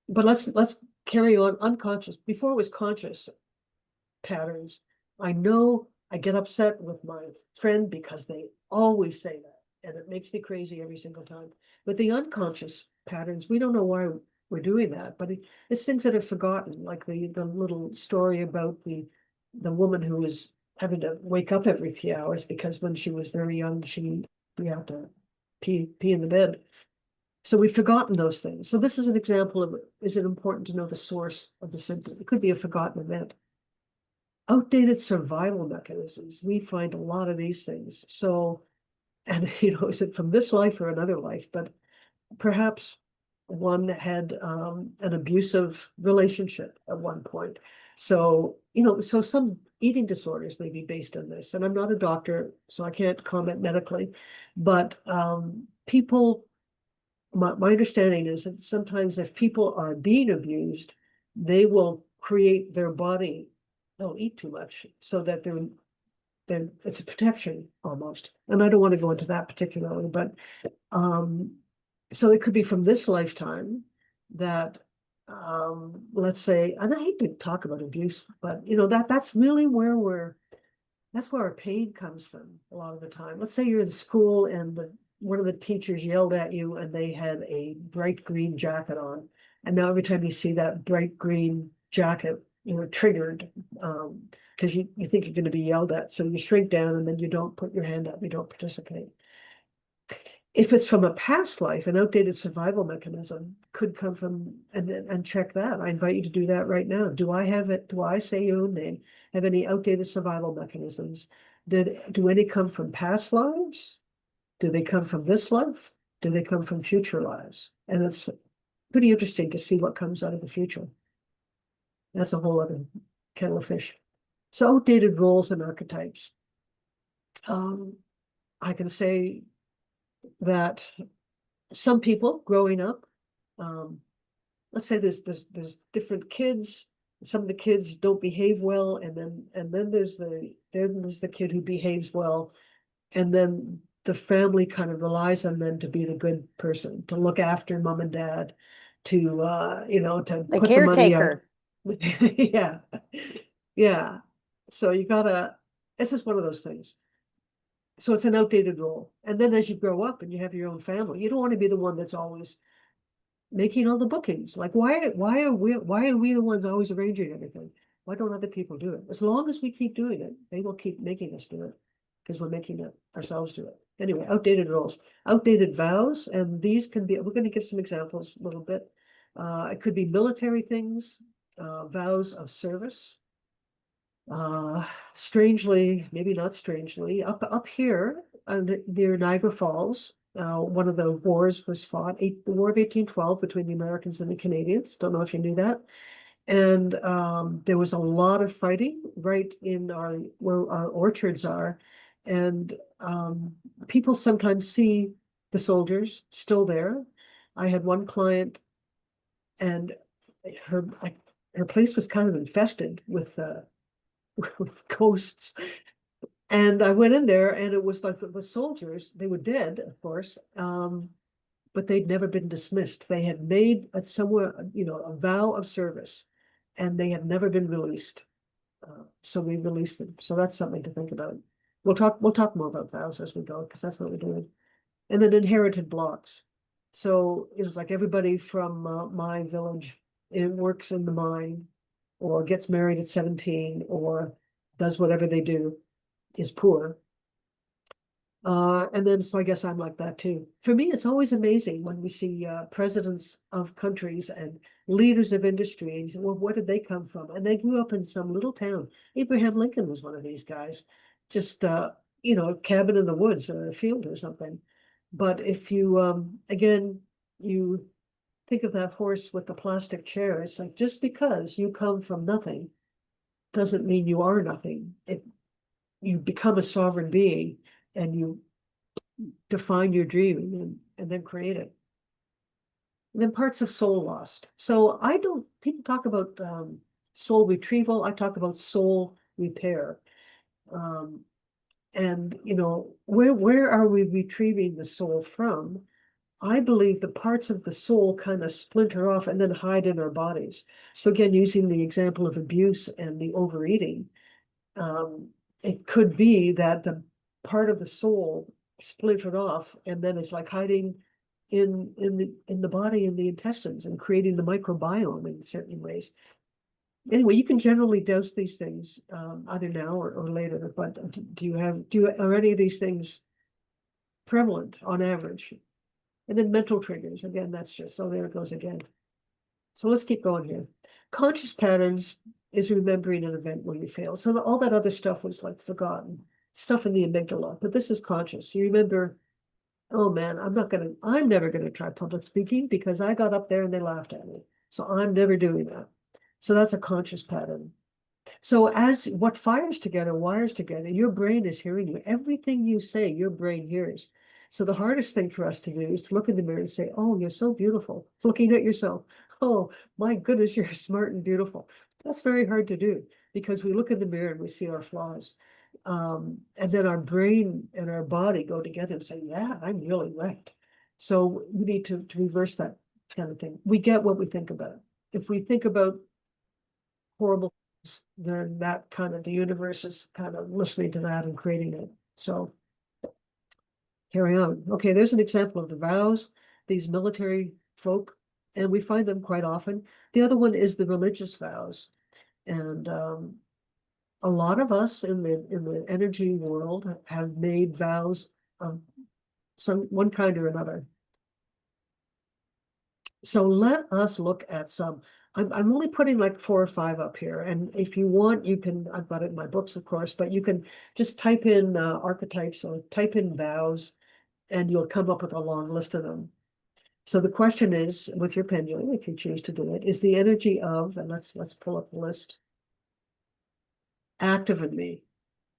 But let's carry on unconscious. Before it was conscious patterns. I know I get upset with my friend because they always say that, and it makes me crazy every single time. But the unconscious patterns, we don't know why we're doing that, but it's things that are forgotten, like the little story about the woman who was having to wake up every 3 hours because when she was very young, she had to pee in the bed. So we've forgotten those things. So this is an example of, is it important to know the source of the symptom? It could be a forgotten event. Outdated survival mechanisms. We find a lot of these things. So, and is it from this life or another life? But perhaps one had an abusive relationship at one point. So, so some eating disorders may be based on this. And I'm not a doctor, so I can't comment medically, but people, my understanding is that sometimes if people are being abused, they will create their body, they'll eat too much so that then it's a protection almost. And I don't want to go into that particularly, but so it could be from this lifetime that let's say, and I hate to talk about abuse, but that's really where that's where our pain comes from a lot of the time. Let's say you're in school and one of the teachers yelled at you and they had a bright green jacket on. And now every time you see that bright green jacket, you're triggered because you think you're going to be yelled at. So you shrink down and then you don't put your hand up, you don't participate. If it's from a past life, an outdated survival mechanism could come from, and check that. I invite you to do that right now. Do I have it? Do I say your own name? Have any outdated survival mechanisms? Do any come from past lives? Do they come from this life? Do they come from future lives? And it's pretty interesting to see what comes out of the future. That's a whole other kettle of fish. So outdated roles and archetypes. I can say that some people growing up, let's say there's different kids. Some of the kids don't behave well, and then there's the kid who behaves well, and then the family kind of relies on them to be the good person, to look after mom and dad, to to The put the money out. caretaker. Yeah. So you gotta, this is one of those things. So it's an outdated role. And then as you grow up and you have your own family, you don't want to be the one that's always making all the bookings. Like why are we the ones always arranging everything? Why don't other people do it? As long as we keep doing it, they will keep making us do it because we're making it ourselves do it. Anyway, outdated roles, outdated vows, and these can be, we're going to give some examples a little bit. It could be military things, vows of service. Strangely, maybe not strangely, up here near Niagara Falls, one of the wars was fought, the War of 1812 between the Americans and the Canadians. Don't know if you knew that. And there was a lot of fighting right in where our orchards are. And people sometimes see the soldiers still there. I had one client and her her place was kind of infested with with ghosts. And I went in there and it was like the soldiers, they were dead, of course, but they'd never been dismissed. They had made a vow of service and they had never been released. So we released them. So that's something to think about. We'll talk more about vows as we go, because that's what we're doing. And then inherited blocks. So it was like everybody from my village, it works in the mine or gets married at 17 or does whatever they do, is poor. And then, so I guess I'm like that too. For me, it's always amazing when we see presidents of countries and leaders of industry. And you say, well, where did they come from? And they grew up in some little town. Abraham Lincoln was one of these guys, just, a cabin in the woods or a field or something. But if you, again, you think of that horse with the plastic chair, it's like just because you come from nothing doesn't mean you are nothing. You become a sovereign being and you define your dream and then create it. And then parts of soul lost. So people talk about soul retrieval. I talk about soul repair. Um, and where are we retrieving the soul from? I believe the parts of the soul kind of splinter off and then hide in our bodies. So again, using the example of abuse and the overeating, it could be that the part of the soul splintered off and then it's like hiding in the body, in the intestines, and creating the microbiome in certain ways. Anyway, you can generally dose these things either now or later, but are any of these things prevalent on average? And then mental triggers, again, that's just, oh, there it goes again. So let's keep going here. Conscious patterns is remembering an event where you fail. So all that other stuff was like forgotten, stuff in the amygdala, but this is conscious. You remember, oh man, I'm never gonna try public speaking because I got up there and they laughed at me. So I'm never doing that. So that's a conscious pattern. So as what fires together, wires together, your brain is hearing you. Everything you say, your brain hears. So the hardest thing for us to do is to look in the mirror and say, oh, you're so beautiful. Looking at yourself. Oh, my goodness, you're smart and beautiful. That's very hard to do because we look in the mirror and we see our flaws. And then our brain and our body go together and say, yeah, I'm really right. So we need to reverse that kind of thing. We get what we think about. If we think about horrible, then that kind of the universe is kind of listening to that and creating it. So carry on. Okay, there's an example of the vows, these military folk, and we find them quite often. The other one is the religious vows. And a lot of us in the energy world have made vows of one kind or another. So let us look at some. I'm only putting like 4 or 5 up here. And if you want, you can, I've got it in my books, of course, but you can just type in archetypes or type in vows and you'll come up with a long list of them. So the question is, with your pendulum, if you choose to do it, is the energy of, and let's pull up the list, active in me,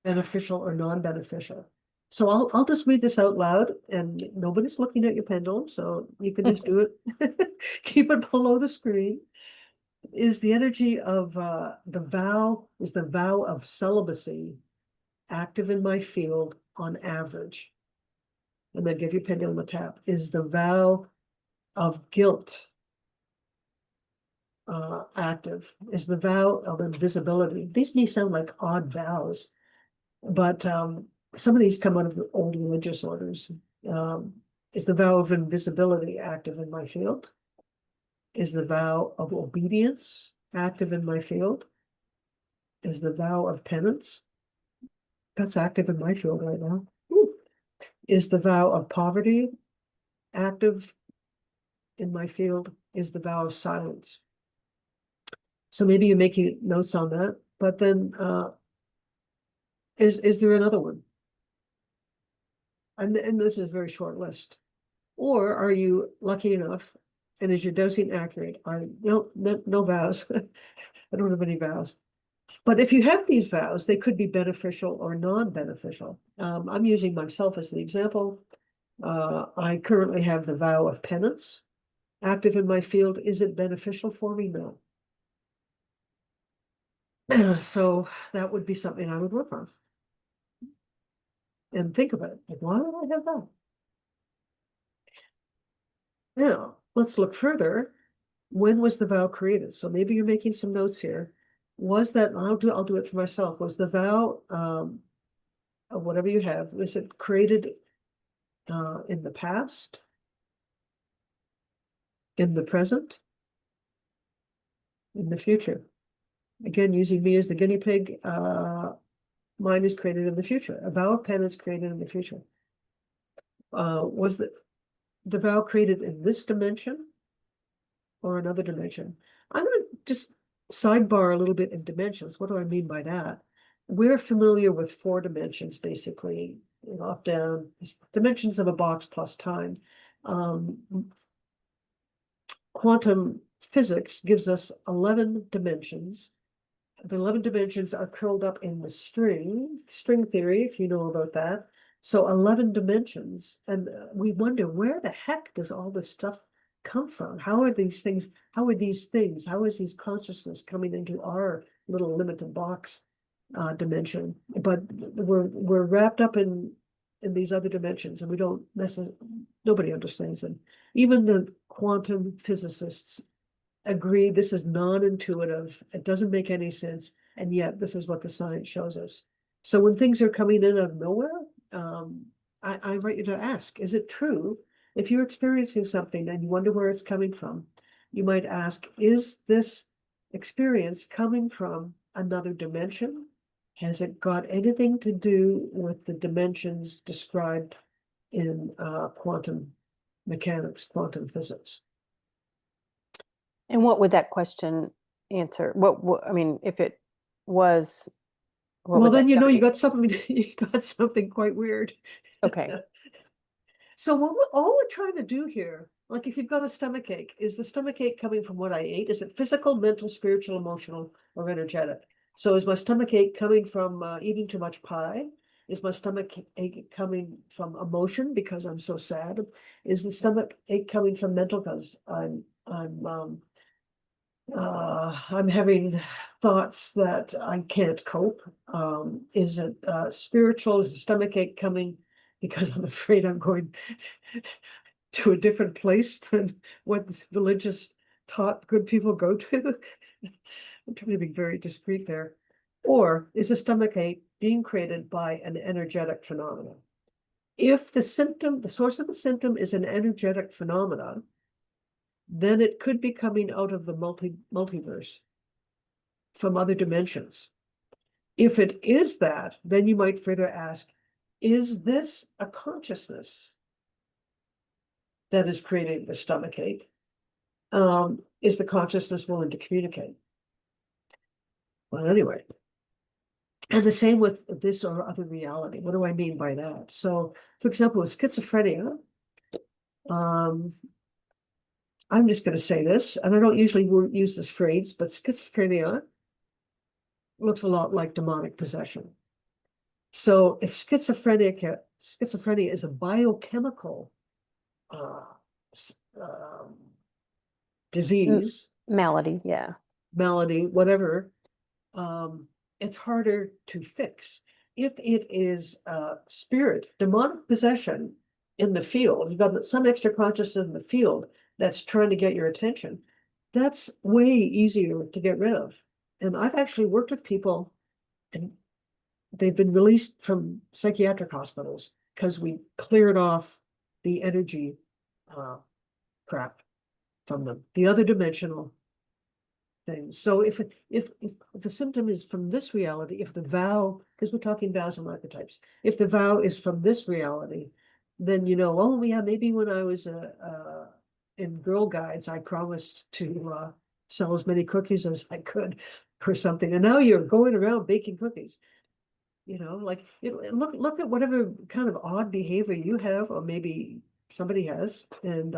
beneficial or non-beneficial? So I'll just read this out loud and nobody's looking at your pendulum, so you can just do it. Keep it below the screen. Is the energy of the vow of celibacy active in my field on average? And then give your pendulum a tap. Is the vow of guilt active? Is the vow of invisibility? These may sound like odd vows, but some of these come out of the old religious orders. Um, is the vow of invisibility active in my field? Is the vow of obedience active in my field? Is the vow of penance? That's active in my field right now. Ooh. Is the vow of poverty active in my field? Is the vow of silence? So maybe you're making notes on that, but then is there another one? And this is a very short list. Or are you lucky enough, and is your dosing accurate? No vows. I don't have any vows. But if you have these vows, they could be beneficial or non-beneficial. I'm using myself as the example. I currently have the vow of penance active in my field. Is it beneficial for me? No. So that would be something I would work on and think about it. Like, why do I have that? Now, let's look further. When was the vow created? So maybe you're making some notes here. Was that, I'll do it for myself. Was the vow, of whatever you have, was it created in the past, in the present, in the future? Again, using me as the guinea pig, mine is created in the future. A vow of penance created in the future. Was the vow created in this dimension or another dimension? I'm going to just sidebar a little bit in dimensions. What do I mean by that? We're familiar with 4 dimensions, basically, up, down, dimensions of a box plus time. Quantum physics gives us 11 dimensions. The 11 dimensions are curled up in the string theory, if you know about that. So 11 dimensions, and we wonder, where the heck does all this stuff come from? How are these things, how is these consciousness coming into our little limited box dimension? But we're wrapped up in these other dimensions, and we don't necessarily, nobody understands them. Even the quantum physicists agree this is non-intuitive, it doesn't make any sense, and yet this is what the science shows us. So when things are coming in out of nowhere, I invite you to ask, is it true? If you're experiencing something and you wonder where it's coming from, you might ask, is this experience coming from another dimension? Has it got anything to do with the dimensions described in quantum mechanics, quantum physics? And what would that question answer? I mean, if it was, what Well, would then that you tell know you? you got something quite weird. Okay. So all we're trying to do here, like if you've got a stomach ache, is the stomach ache coming from what I ate? Is it physical, mental, spiritual, emotional, or energetic? So is my stomach ache coming from eating too much pie? Is my stomach ache coming from emotion because I'm so sad? Is the stomach ache coming from mental because I'm having thoughts that I can't cope? Is it spiritual? Is the stomach ache coming because I'm afraid I'm going to a different place than what religious taught good people go to? I'm trying to be very discreet there. Or is the stomach ache being created by an energetic phenomenon? If the source of the symptom is an energetic phenomenon, then it could be coming out of the multiverse from other dimensions. If it is that, then you might further ask, is this a consciousness that is creating the stomach ache? Is the consciousness willing to communicate? Well, anyway, and the same with this or other reality. What do I mean by that? So, for example, with schizophrenia, um, I'm just going to say this, and I don't usually use this phrase, but schizophrenia looks a lot like demonic possession. So if schizophrenia is a biochemical uh, um, disease, Malady, yeah. malady, whatever, um, it's harder to fix. If it is spirit, demonic possession in the field, you've got some extra consciousness in the field that's trying to get your attention, that's way easier to get rid of. And I've actually worked with people, and they've been released from psychiatric hospitals because we cleared off the energy crap from them, the other dimensional things. So if the symptom is from this reality, if the vow, because we're talking vows and archetypes, if the vow is from this reality, then oh yeah, maybe when I was in Girl Guides, I promised to sell as many cookies as I could or something, and now you're going around baking cookies. Like look at whatever kind of odd behavior you have, or maybe somebody has, and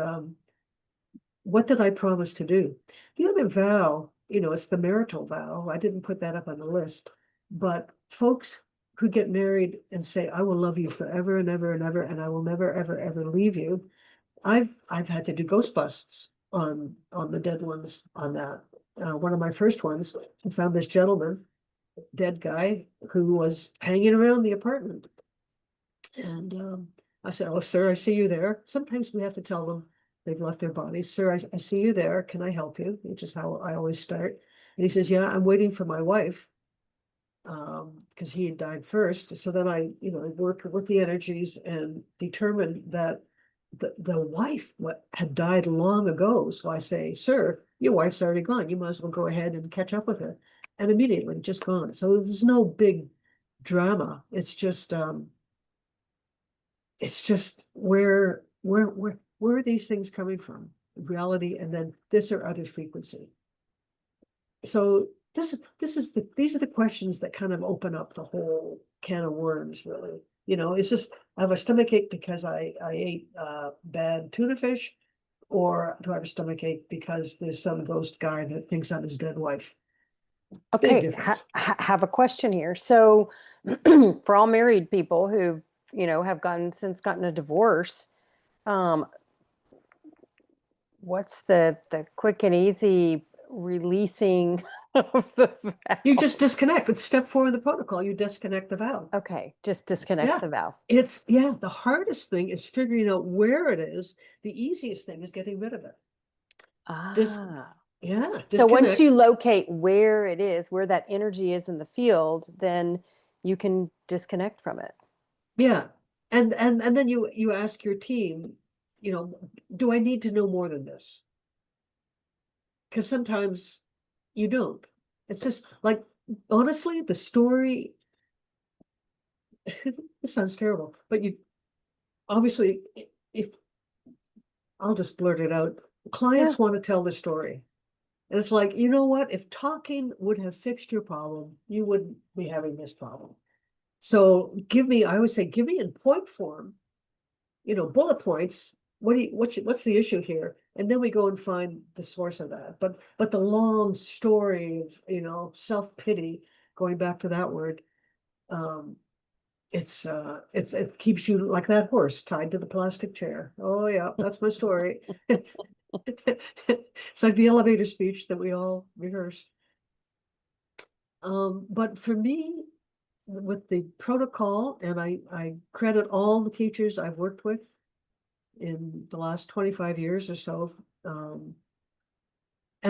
what did I promise to do? The other vow, it's the marital vow. I didn't put that up on the list, but folks who get married and say, I will love you forever and ever and ever, and I will never, ever, ever leave you. I've had to do ghost busts on the dead ones on that. One of my first ones, I found this gentleman, dead guy, who was hanging around the apartment. And I said, oh, sir, I see you there. Sometimes we have to tell them they've left their bodies. Sir, I see you there. Can I help you? Which is how I always start. And he says, yeah, I'm waiting for my wife, because he had died first. So then I worked with the energies and determined that the wife had died long ago. So I say, sir, your wife's already gone. You might as well go ahead and catch up with her. And immediately just gone. So there's no big drama. It's just where are these things coming from? Reality, and then this or other frequency. So these are the questions that kind of open up the whole can of worms, really. It's just, I have a stomach ache because I ate bad tuna fish, or do I have a stomach ache because there's some ghost guy that thinks I'm his dead wife? Big Okay, difference. have a question here. So, for all married people who, have gotten a divorce, um, what's the quick and easy releasing of the You vow? just disconnect. It's step 4 of the protocol. You disconnect the vow. Okay, just disconnect Yeah. the vow. The hardest thing is figuring out where it is. The easiest thing is getting rid of it. Dis Ah. yeah, So once disconnect. you locate where it is, where that energy is in the field, then you can disconnect from it. Yeah. And then you ask your team, do I need to know more than this? Because sometimes you don't. It's just like, honestly, the story, this sounds terrible, but you obviously, if I'll just blurt it out, Yeah. clients want to tell the story. And it's like, you know what? If talking would have fixed your problem, you wouldn't be having this problem. So I always say, give me in point form, bullet points. What's the issue here? And then we go and find the source of that. But the long story of, self-pity, going back to that word, um, it keeps you like that horse tied to the plastic chair. Oh yeah, that's my story. It's like the elevator speech that we all rehearse. But for me, with the protocol, and I credit all the teachers I've worked with in the last 25 years or so, and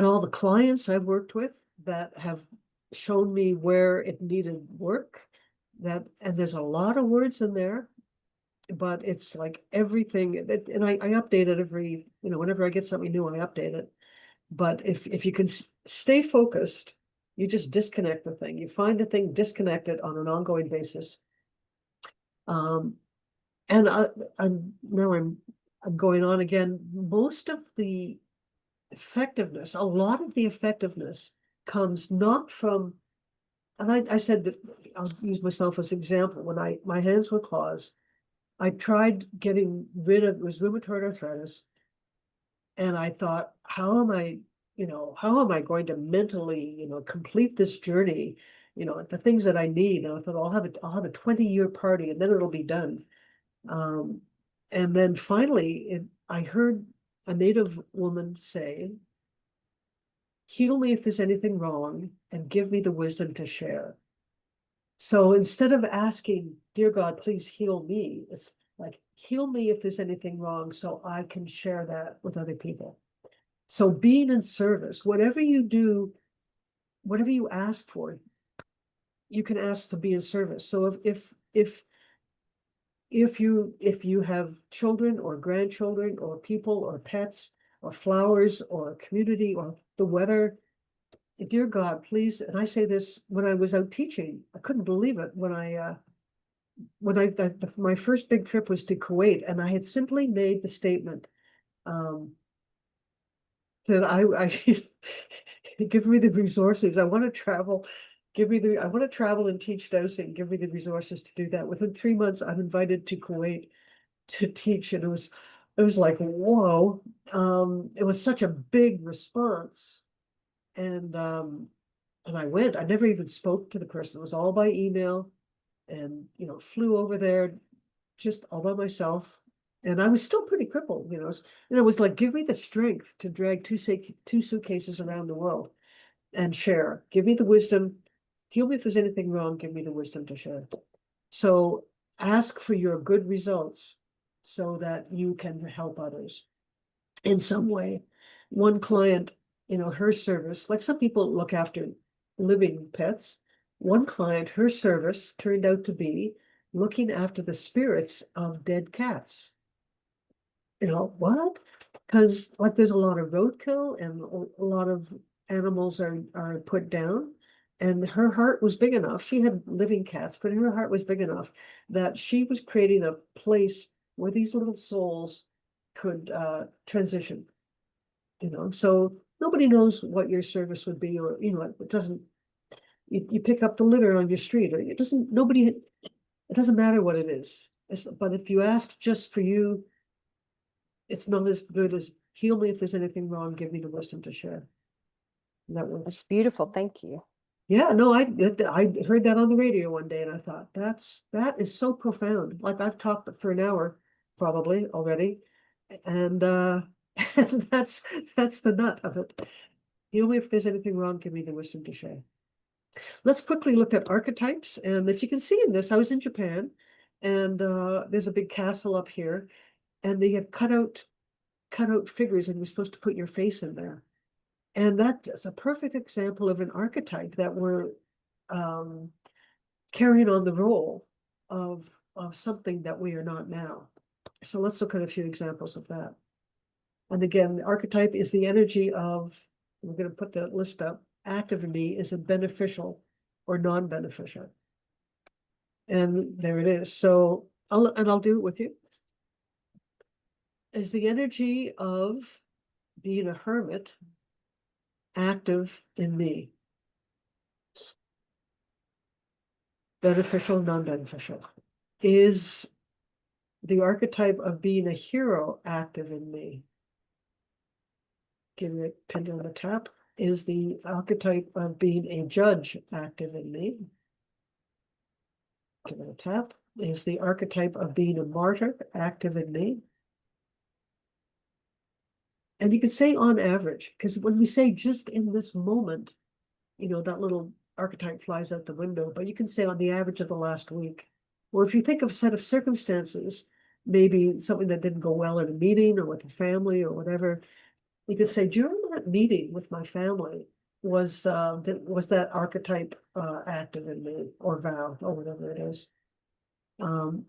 all the clients I've worked with that have shown me where it needed work. And there's a lot of words in there, but it's like everything, and I update it whenever I get something new, I update it. But if you can stay focused, you just disconnect the thing. You find the thing disconnected on an ongoing basis. Um, and I'm going on again. Most of the effectiveness, a lot of the effectiveness comes not from, and I said that I'll use myself as example. When my hands were claws, I tried getting rid of, it was rheumatoid arthritis. And I thought, how am I going to mentally, complete this journey, the things that I need. And I thought, I'll have a 20-year party and then it'll be done. Um, and then finally, I heard a native woman say, heal me if there's anything wrong and give me the wisdom to share. So instead of asking, dear God, please heal me, it's like, heal me if there's anything wrong so I can share that with other people. So being in service, whatever you do, whatever you ask for, you can ask to be in service. So if you have children or grandchildren or people or pets or flowers or community or the weather, dear God, please, and I say this when I was out teaching, I couldn't believe it my first big trip was to Kuwait, and I had simply made the statement, um, that give me the resources. I want to travel. I want to travel and teach dowsing. Give me the resources to do that. Within 3 months, I'm invited to Kuwait to teach, and it was like, whoa. It was such a big response. And I went. I never even spoke to the person. It was all by email, and flew over there just all by myself. And I was still pretty crippled, and it was like, give me the strength to drag two suitcases around the world and share. Give me the wisdom. Heal me if there's anything wrong. Give me the wisdom to share. So ask for your good results so that you can help others in some way. One client, her service, like some people look after living pets. One client, her service turned out to be looking after the spirits of dead cats. What? Because like there's a lot of roadkill and a lot of animals are put down. And her heart was big enough. She had living cats, but her heart was big enough that she was creating a place where these little souls could transition. So nobody knows what your service would be, or it doesn't. You pick up the litter on your street, or it doesn't. Nobody. It doesn't matter what it is. But if you ask just for you, it's not as good as heal me if there's anything wrong. Give me the wisdom to share. And that That's works. beautiful. Thank you. Yeah, no, I heard that on the radio one day, and I thought that is so profound. Like I've talked for an hour probably already, and and that's the nut of it. Heal me if there's anything wrong. Give me the wisdom to share. Let's quickly look at archetypes, and if you can see in this, I was in Japan, and there's a big castle up here, and they have cut out figures, and you're supposed to put your face in there. And that's a perfect example of an archetype that we're um, carrying on the role of something that we are not now. So let's look at a few examples of that. And again, the archetype is the energy of, we're going to put the list up, active in me is a beneficial or non-beneficial. And there it is. So I'll do it with you. Is the energy of being a hermit active in me? Beneficial, non-beneficial. Is the archetype of being a hero active in me? Give it a pendulum a tap. Is the archetype of being a judge active in me? Give it a tap. Is the archetype of being a martyr active in me? And you can say on average, because when we say just in this moment, that little archetype flies out the window, but you can say on the average of the last week. Or if you think of a set of circumstances, maybe something that didn't go well in a meeting or with a family or whatever, you could say during that meeting with my family was that archetype active in me, or vow, or whatever it is.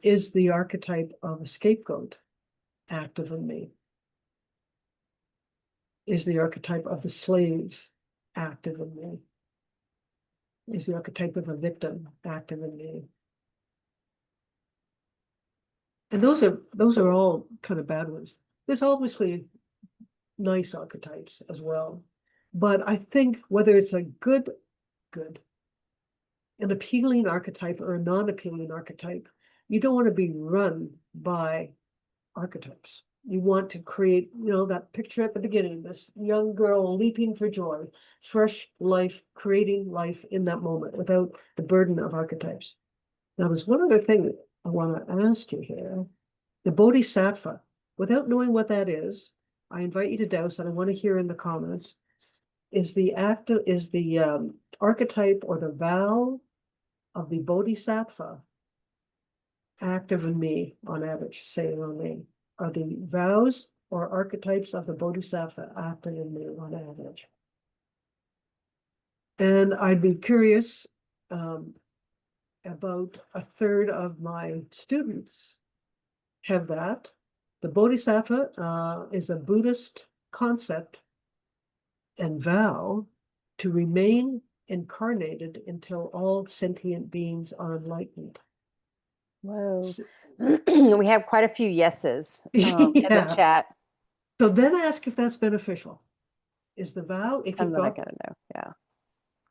Is the archetype of a scapegoat active in me? Is the archetype of the slaves active in me? Is the archetype of a victim active in me? And those are all kind of bad ones. There's obviously nice archetypes as well. But I think whether it's a good, an appealing archetype or a non-appealing archetype, you don't want to be run by archetypes. You want to create, that picture at the beginning, this young girl leaping for joy, fresh life, creating life in that moment without the burden of archetypes. Now, there's one other thing that I want to ask you here. The Bodhisattva, without knowing what that is, I invite you to douse, and I want to hear in the comments, is the archetype or the vow of the Bodhisattva active in me on average? Say it on me. Are the vows or archetypes of the Bodhisattva active in me on average? And I'd be curious, about a third of my students have that. The Bodhisattva is a Buddhist concept and vow to remain incarnated until all sentient beings are enlightened. Whoa. We have quite a few yeses in the Yeah. chat. So then ask if that's beneficial. Is the vow, if I'm you've not got, gonna know. Yeah.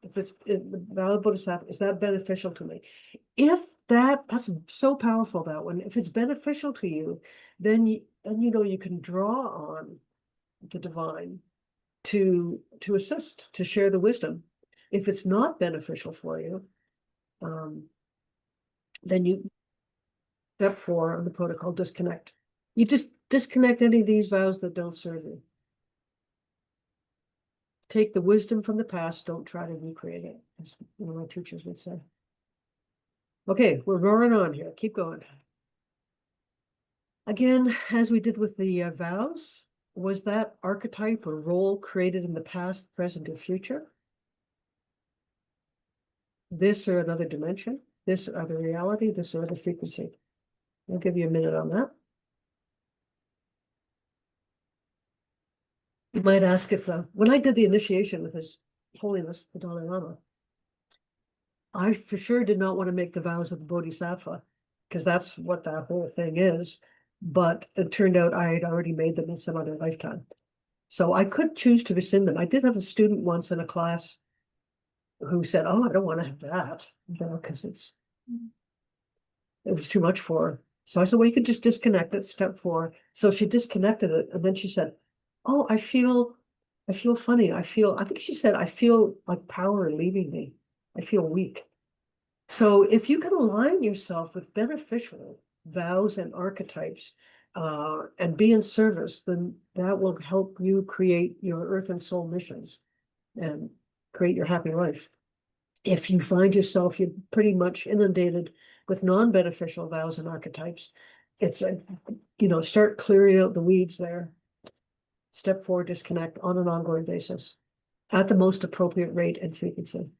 if it's the vow of Bodhisattva, is that beneficial to me? If that's so powerful, that one, if it's beneficial to you, then you know you can draw on the divine to assist, to share the wisdom. If it's not beneficial for you, then you step 4 on the protocol, disconnect. You just disconnect any of these vows that don't serve you. Take the wisdom from the past, don't try to recreate it, as one of my teachers would say. Okay, we're roaring on here. Keep going. Again, as we did with the vows, was that archetype or role created in the past, present, or future? This or another dimension? This or other reality? This or other frequency? I'll give you a minute on that. You might ask if, when I did the initiation with His Holiness, the Dalai Lama, I for sure did not want to make the vows of the Bodhisattva, because that's what that whole thing is. But it turned out I had already made them in some other lifetime. So I could choose to rescind them. I did have a student once in a class who said, "Oh, I don't want to have that, because it was too much for her." So I said, "Well, you could just disconnect it, step 4." So she disconnected it, and then she said, "Oh, I feel funny. I think she said, I feel like power leaving me. I feel weak." So if you can align yourself with beneficial vows and archetypes, and be in service, then that will help you create your earth and soul missions and create your happy life. If you find yourself, you're pretty much inundated with non-beneficial vows and archetypes, it's start clearing out the weeds there. Step 4, disconnect on an ongoing basis at the most appropriate rate and frequency.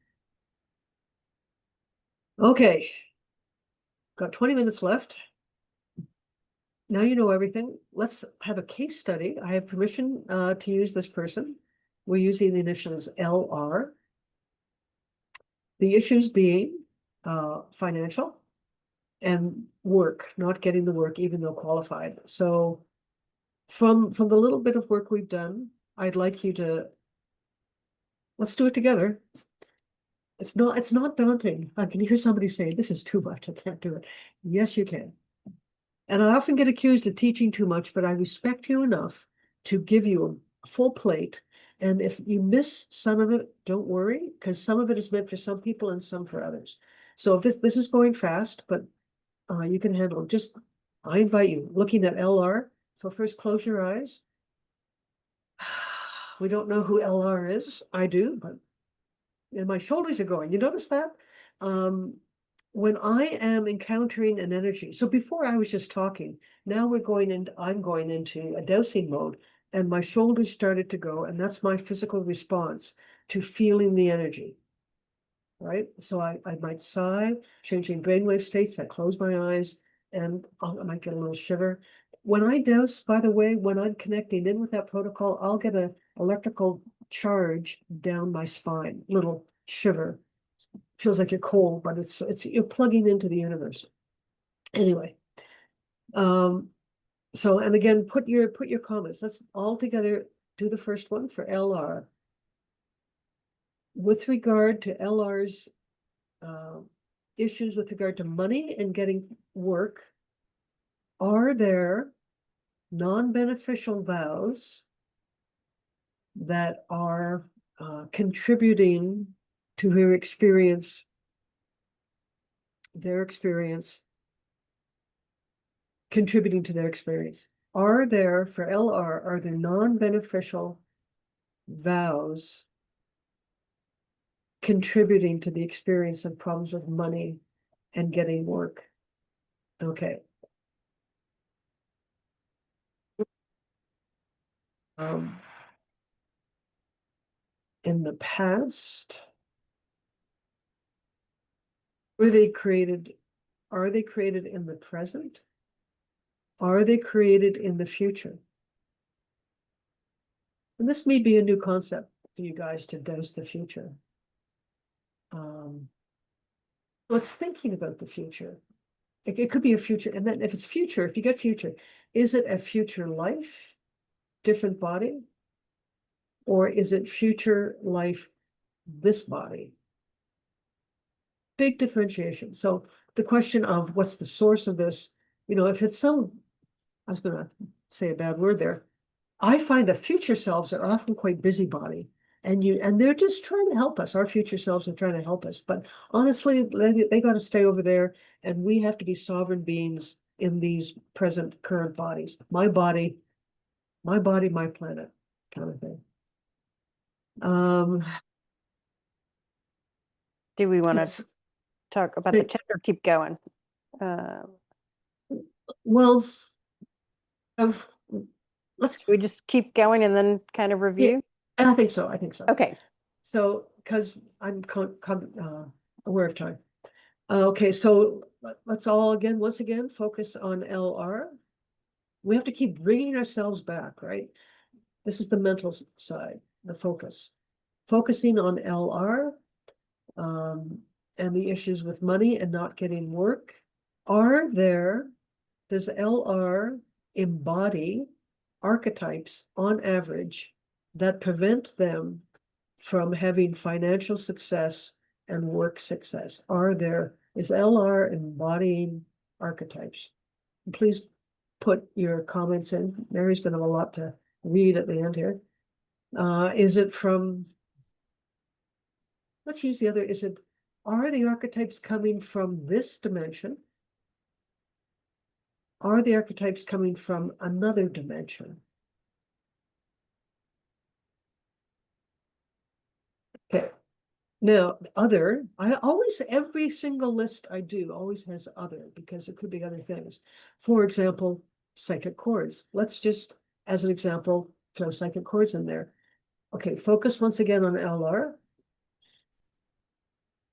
Okay, got 20 minutes left. Now you know everything. Let's have a case study. I have permission to use this person. We're using the initials LR. The issues being financial and work, not getting the work even though qualified. So from the little bit of work we've done, I'd like you to, let's do it together. It's not daunting. I can hear somebody say, "This is too much, I can't do it." Yes, you can. And I often get accused of teaching too much, but I respect you enough to give you a full plate. And if you miss some of it, don't worry, because some of it is meant for some people and some for others. So if this is going fast, but you can handle it. Just, I invite you, looking at LR. So first, close your eyes. We don't know who LR is. I do, but and my shoulders are going. You notice that? When I am encountering an energy, so before I was just talking, now I'm going into a dowsing mode, and my shoulders started to go, and that's my physical response to feeling the energy. Right? So I might sigh, changing brainwave states. I close my eyes, and I might get a little shiver. When I douse, by the way, when I'm connecting in with that protocol, I'll get an electrical charge down my spine, little shiver. Feels like you're cold, but it's you're plugging into the universe. Anyway, so, and again, put your comments. Let's all together do the first one for LR. With regard to LR's issues with regard to money and getting work, are there non-beneficial vows that are contributing to their experience, contributing to their experience? Are there, for LR, are there non-beneficial vows contributing to the experience of problems with money and getting work? Okay. In the past, Were they created? Are they created in the present? Are they created in the future? And this may be a new concept for you guys to douse the future. Let's thinking about the future. It could be a future, and then if it's future, if you get future, is it a future life, different body, or is it future life, this body? Big differentiation. So the question of what's the source of this, if it's some, I was going to say a bad word there. I find the future selves are often quite busybody, and they're just trying to help us. Our future selves are trying to help us, but honestly, they got to stay over there, and we have to be sovereign beings in these present current bodies. My body, my planet, kind of thing. Do we want to talk about the say- chat or keep going? well, let's Should we just keep going and then kind of review? I think so. I think so. Okay. So, because I'm aware of time. Okay, so let's all once again, focus on LR. We have to keep bringing ourselves back, right? This is the mental side, the focus. Focusing on LR and the issues with money and not getting work. Does LR embody archetypes on average that prevent them from having financial success and work success? Is LR embodying archetypes? Please put your comments in. Mary's going to have a lot to read at the end here. Is it from, let's use the other, are the archetypes coming from this dimension? Are the archetypes coming from another dimension? Okay. Now, every single list I do always has other, because it could be other things. For example, psychic chords. Let's just, as an example, throw psychic chords in there. Okay, focus once again on LR.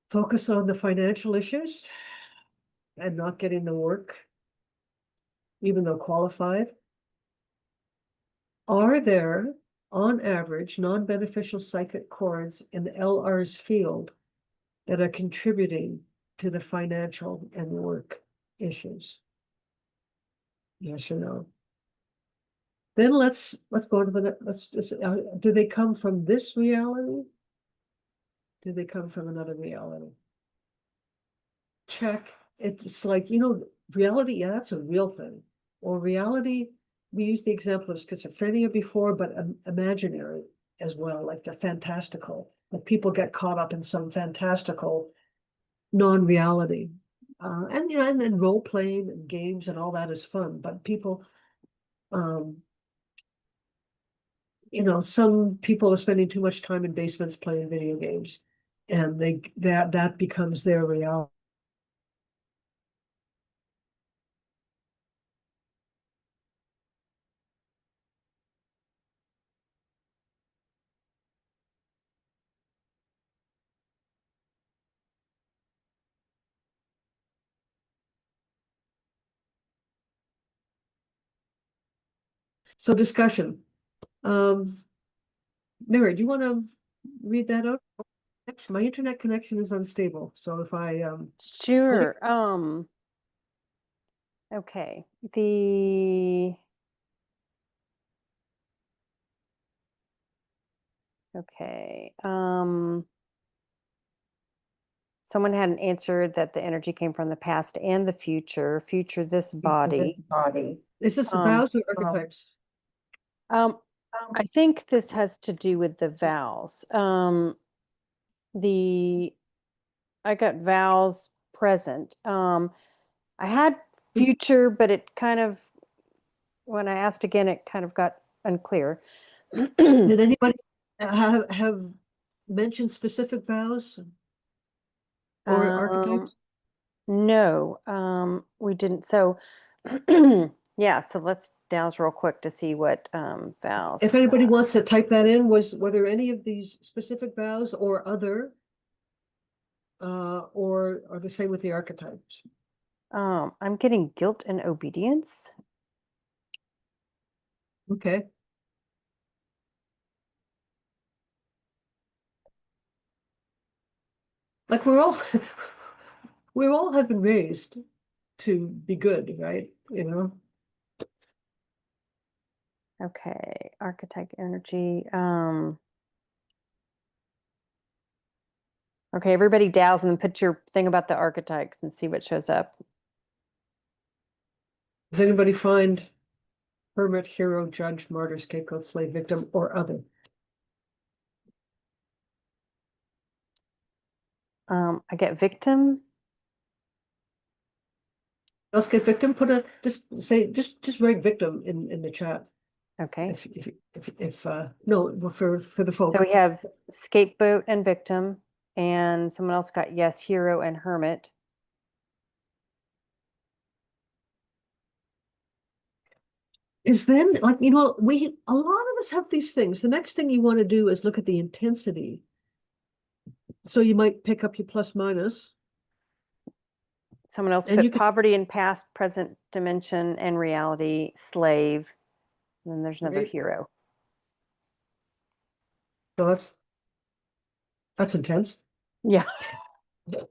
Focus on the financial issues and not getting the work, even though qualified. Are there, on average, non-beneficial psychic chords in LR's field that are contributing to the financial and work issues? Yes or no? Then let's go to let's just, do they come from this reality? Do they come from another reality? Check. It's like, reality, yeah, that's a real thing. Or reality, we used the example of schizophrenia before, but imaginary as well, like the fantastical. Like people get caught up in some fantastical non-reality. And role playing and games and all that is fun, but people, some people are spending too much time in basements playing video games, and that becomes their reality. So discussion. Mary, do you want to read that out? My internet connection is unstable, so if Sure. Okay. Okay. Someone had an answer that the energy came from the past and the future. Future this body. Is this Um, vows or archetypes? um, I think this has to do with the vows. The I got vows present. I had future, but it kind of, when I asked again, it kind of got unclear. Did anybody have mentioned specific vows or Um, archetypes? no, we didn't. So, yeah, so let's douse real quick to see what vows. If anybody wants to type that in, were there any of these specific vows or other or are the same with the archetypes? I'm getting guilt and obedience. Okay. Like we're all we all have been raised to be good, right? You know, Okay, archetype energy. Okay, everybody douse and put your thing about the archetypes and see what shows up. does anybody find hermit, hero, judge, martyr, scapegoat, slave, victim, or other? I get victim. Let's get victim. Put a just write victim in the chat. Okay. If no, for the So folk. we have scapegoat and victim, and someone else got yes, hero and hermit. Is then like we a lot of us have these things. The next thing you want to do is look at the intensity. So you might pick up your plus minus, Someone else and you put could poverty in past, present dimension, and reality, slave. And then there's another right. hero. So that's intense. Yeah. Yeah.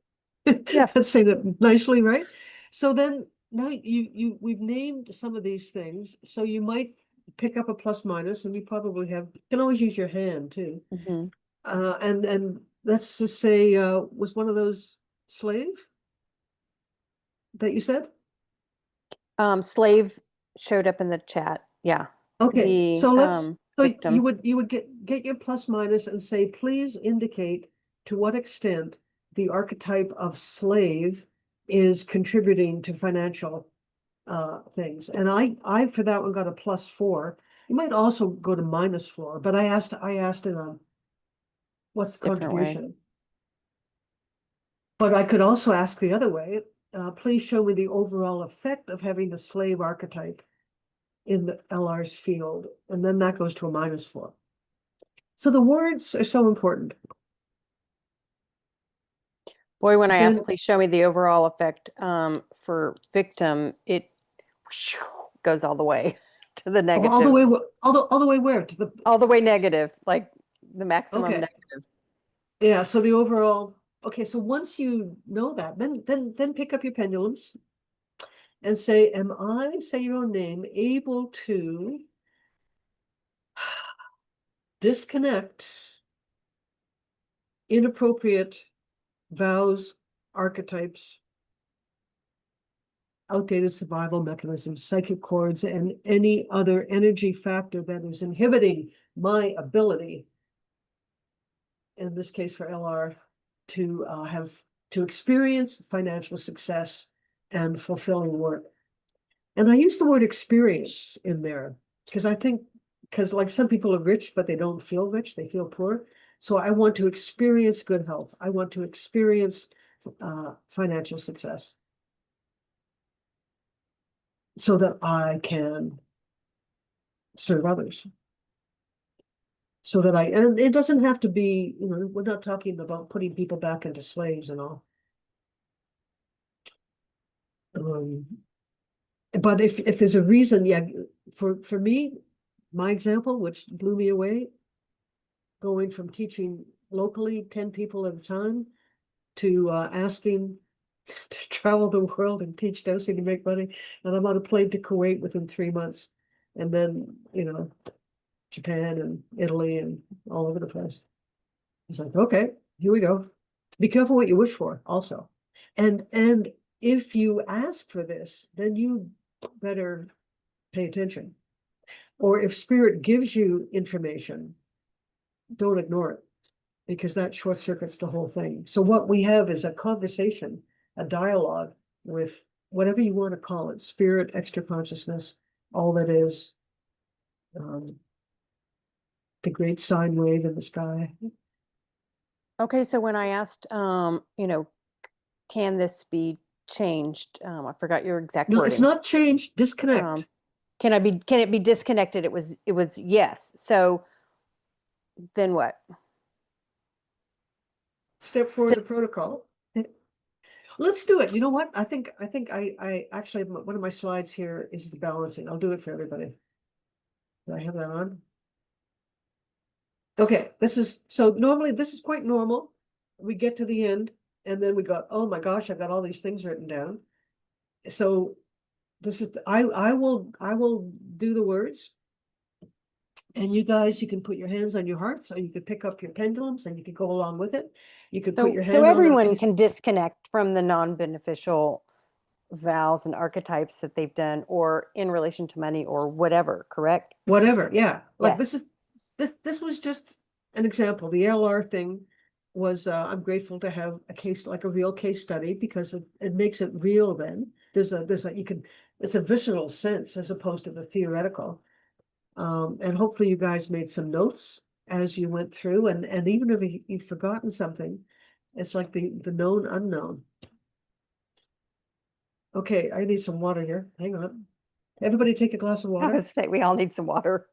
Let's say that nicely, right? So then now we've named some of these things. So you might pick up a plus minus, and you probably have you can always use your hand too. Mhm. And let's just say was one of those slave that you said? Slave showed up in the chat. Yeah. Okay, The so you victim. would get your plus minus and say, please indicate to what extent the archetype of slave is contributing to financial things. And I for that one got a +4. You might also go to -4, but I asked it on what's the Different way. contribution. But I could also ask the other way. Please show me the overall effect of having the slave archetype in the LR's field, and then that goes to a -4. So the words are so important. Boy, when I Then asked, please show me the overall effect for victim, it goes all the way to the all the negative, way, all the way where to the all the way negative, like the maximum okay, negative. yeah. So the overall, okay. So once you know that, then pick up your pendulums and say, "Am I, say your own name, able to disconnect inappropriate vows, archetypes, outdated survival mechanisms, psychic cords, and any other energy factor that is inhibiting my ability, in this case for LR, to have to experience financial success and fulfilling work." And I use the word experience in there because I think because like some people are rich, but they don't feel rich, they feel poor. So I want to experience good health. I want to experience financial success so that I can serve others. So that and it doesn't have to be, we're not talking about putting people back into slaves and all. Um, but if there's a reason, yeah, for me, my example, which blew me away, going from teaching locally 10 people at a time to asking to travel the world and teach dowsing to make money. And I'm on a plane to Kuwait within 3 months. And then, Japan and Italy and all over the place. It's like, okay, here we go. Be careful what you wish for also. And if you ask for this, then you better pay attention. Or if spirit gives you information, don't ignore it because that short circuits the whole thing. So what we have is a conversation, a dialogue with whatever you want to call it, spirit, extra consciousness, all that is, um, the great sine wave in the sky. Okay, so when I asked, can this be changed? I forgot your exact No, it's wording. not change, Um, disconnect. can it be disconnected? It was yes. So then what? Step 4 of So, the protocol. Let's do it. You know what? I actually, one of my slides here is the balancing. I'll do it for everybody. Do I have that on? Okay, so normally this is quite normal. We get to the end and then we go, oh my gosh, I've got all these things written down. So this is, I will do the words. And you guys, you can put your hands on your hearts, or you could pick up your pendulums and you could go along with it. You could put So, your so hand on a everyone piece, can disconnect from the non-beneficial vows and archetypes that they've done, or in relation to money, or whatever, correct? whatever. Yeah. Like Yes. this was just an example. The LR thing was, I'm grateful to have a case, like a real case study, because it makes it real then. It's a visceral sense as opposed to the theoretical. And hopefully you guys made some notes as you went through, and even if you've forgotten something, it's like the known unknown. Okay, I need some water here. Hang on. Everybody take a glass of I water. was say we all need some water.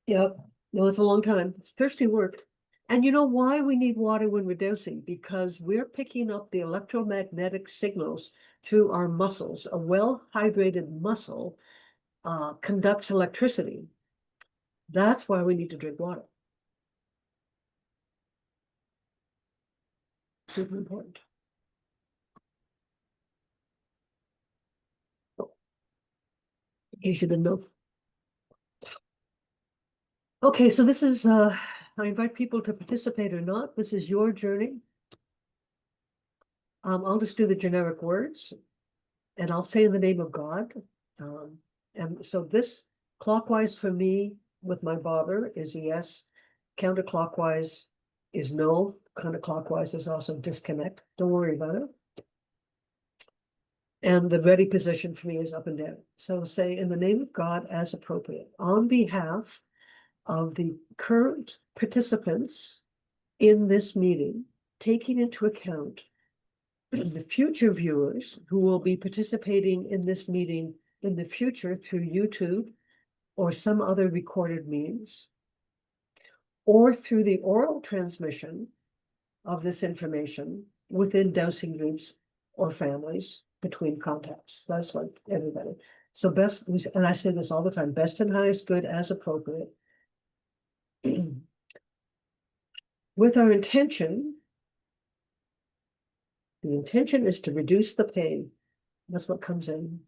Yep. No, it's a long time. It's thirsty work. And you know why we need water when we're dosing? Because we're picking up the electromagnetic signals through our muscles. A well-hydrated muscle conducts electricity. That's why we need to drink water. Super important. Oh, in case you didn't know. Okay, so this is, I invite people to participate or not. This is your journey. I'll just do the generic words and I'll say in the name of God. Um, and so this clockwise for me with my bobber is yes, counterclockwise is no, counterclockwise is also disconnect. Don't worry about it. And the ready position for me is up and down. So say in the name of God as appropriate, on behalf of the current participants in this meeting, taking into account the future viewers who will be participating in this meeting in the future through YouTube or some other recorded means, or through the oral transmission of this information within dowsing groups or families between contacts. That's like everybody. So best, and I say this all the time, best and highest good as appropriate. With our intention, the intention is to reduce the pain. That's what comes in.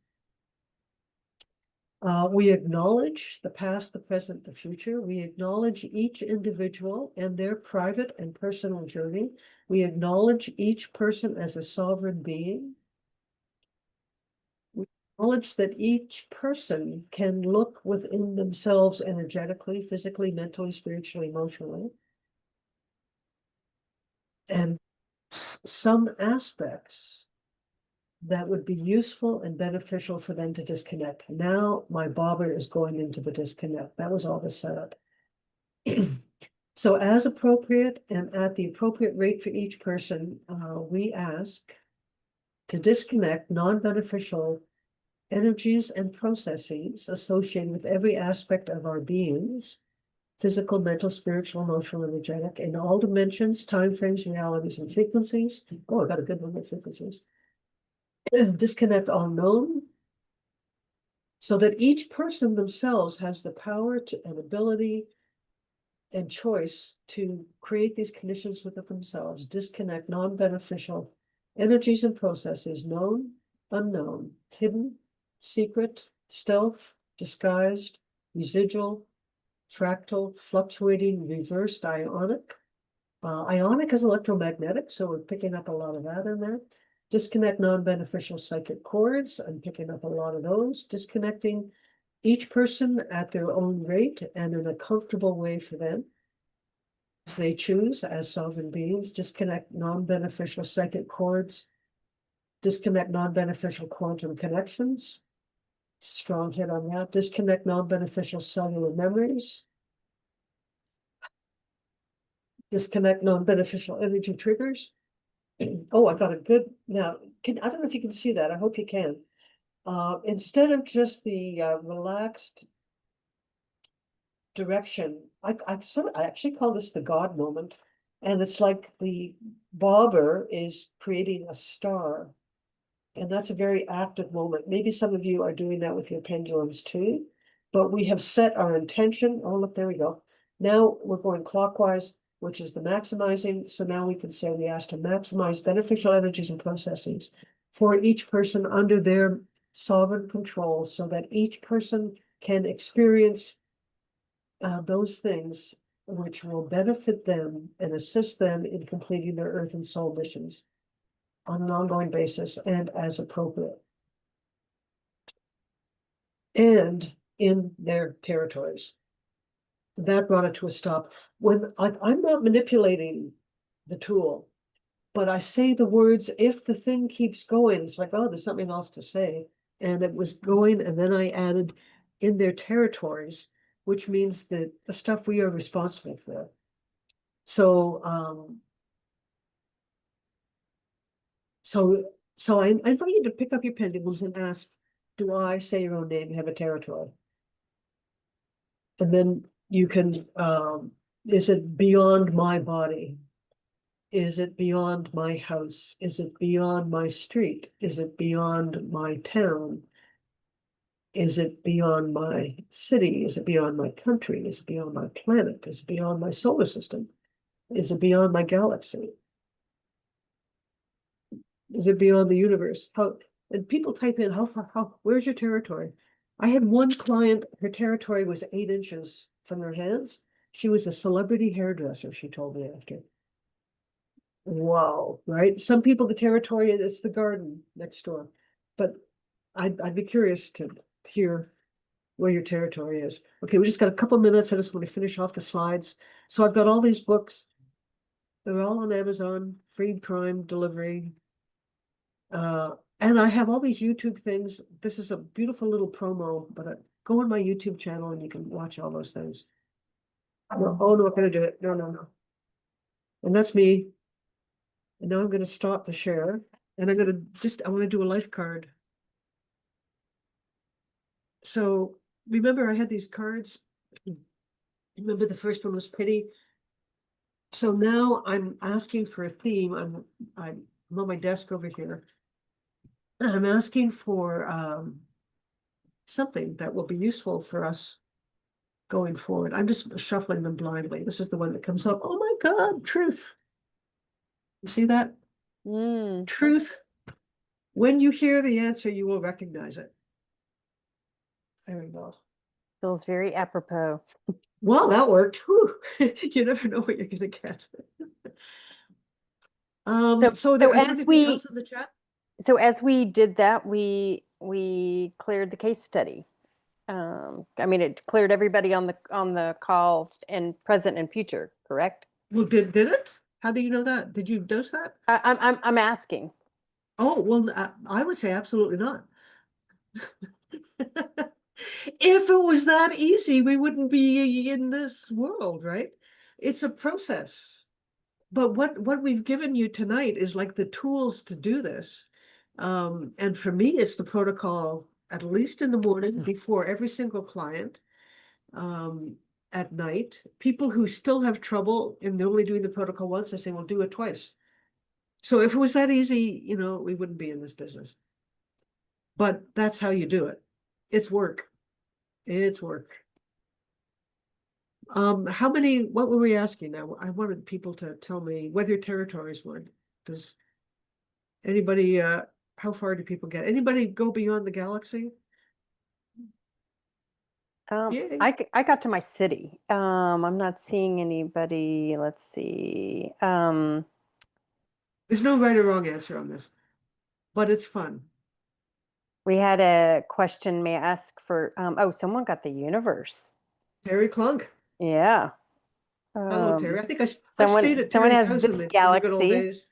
We acknowledge the past, the present, the future. We acknowledge each individual and their private and personal journey. We acknowledge each person as a sovereign being. We acknowledge that each person can look within themselves energetically, physically, mentally, spiritually, emotionally. And some aspects that would be useful and beneficial for them to disconnect. Now my bobber is going into the disconnect. That was all the setup. So as appropriate and at the appropriate rate for each person, we ask to disconnect non-beneficial energies and processes associated with every aspect of our beings, physical, mental, spiritual, emotional, energetic, in all dimensions, timeframes, realities, and frequencies. Oh, I got a good one with frequencies. Disconnect all known, so that each person themselves has the power and ability and choice to create these conditions within themselves, disconnect non-beneficial energies and processes, known, unknown, hidden, secret, stealth, disguised, residual, fractal, fluctuating, reversed, ionic. Ionic is electromagnetic, so we're picking up a lot of that in there. Disconnect non-beneficial psychic cords. I'm picking up a lot of those. Disconnecting each person at their own rate and in a comfortable way for them, as they choose as sovereign beings. Disconnect non-beneficial psychic cords. Disconnect non-beneficial quantum connections. Strong hit on that. Disconnect non-beneficial cellular memories. Disconnect non-beneficial energy triggers. Oh, I got a good, now, I don't know if you can see that. I hope you can. Instead of just the relaxed direction, I actually call this the God moment. And it's like the bobber is creating a star. And that's a very active moment. Maybe some of you are doing that with your pendulums too, but we have set our intention. Oh, look, there we go. Now we're going clockwise, which is the maximizing. So now we can say we ask to maximize beneficial energies and processes for each person under their sovereign control so that each person can experience those things which will benefit them and assist them in completing their earth and soul missions on an ongoing basis and as appropriate and in their territories. That brought it to a stop. When I'm not manipulating the tool, but I say the words, if the thing keeps going, it's like, oh, there's something else to say. And it was going, and then I added in their territories, which means that the stuff we are responsible for. So, so I invite you to pick up your pendulums and ask, do I say your own name, have a territory? And then you can, is it beyond my body? Is it beyond my house? Is it beyond my street? Is it beyond my town? Is it beyond my city? Is it beyond my country? Is it beyond my planet? Is it beyond my solar system? Is it beyond my galaxy? Is it beyond the universe? How, and people type in how far, where's your territory? I had one client, her territory was 8 inches from her hands. She was a celebrity hairdresser, she told me after. Wow, right? Some people, the territory is the garden next door. But I'd be curious to hear where your territory is. Okay, we just got a couple minutes. I just want to finish off the slides. So I've got all these books. They're all on Amazon, free Prime delivery. And I have all these YouTube things. This is a beautiful little promo, but go on my YouTube channel and you can watch all those things. No, oh, no, I'm gonna do it. No, no, no. And that's me. And now I'm gonna stop the share and I want to do a life card. So remember I had these cards. Remember the first one was pity. So now I'm asking for a theme. I'm on my desk over here. I'm asking for something that will be useful for us going forward. I'm just shuffling them blindly. This is the one that comes up. Oh my God, truth. You see that? Mm, Truth. When you hear the answer, you will recognize it. There we go. feels very apropos. Well, that worked. Whew. You never know what you're gonna get. So, So so is there as anything we else in the chat? so as we did that, we cleared the case study. I mean, it cleared everybody on the call and present and future, correct? Well, did it? How do you know that? Did you dose that? I'm asking. Oh, well, I would say absolutely not. If it was that easy, we wouldn't be in this world, right? It's a process. But what we've given you tonight is like the tools to do this. And for me, it's the protocol, at least in the morning before every single client, um, at night. People who still have trouble and they're only doing the protocol once, I say, well, do it twice. So if it was that easy, we wouldn't be in this business. But that's how you do it. It's work. It's work. What were we asking now? I wanted people to tell me whether territories would. Does anybody, how far do people get? Anybody go beyond the galaxy? Yay. I got to my city. I'm not seeing anybody. Let's see. There's no right or wrong answer on this, but it's fun. We had a question. May I ask for? Oh, someone got the universe. Terry Clunk. Yeah. Hello, Terry. I think I stayed Someone at someone Terry's has house this in the good old galaxy. days.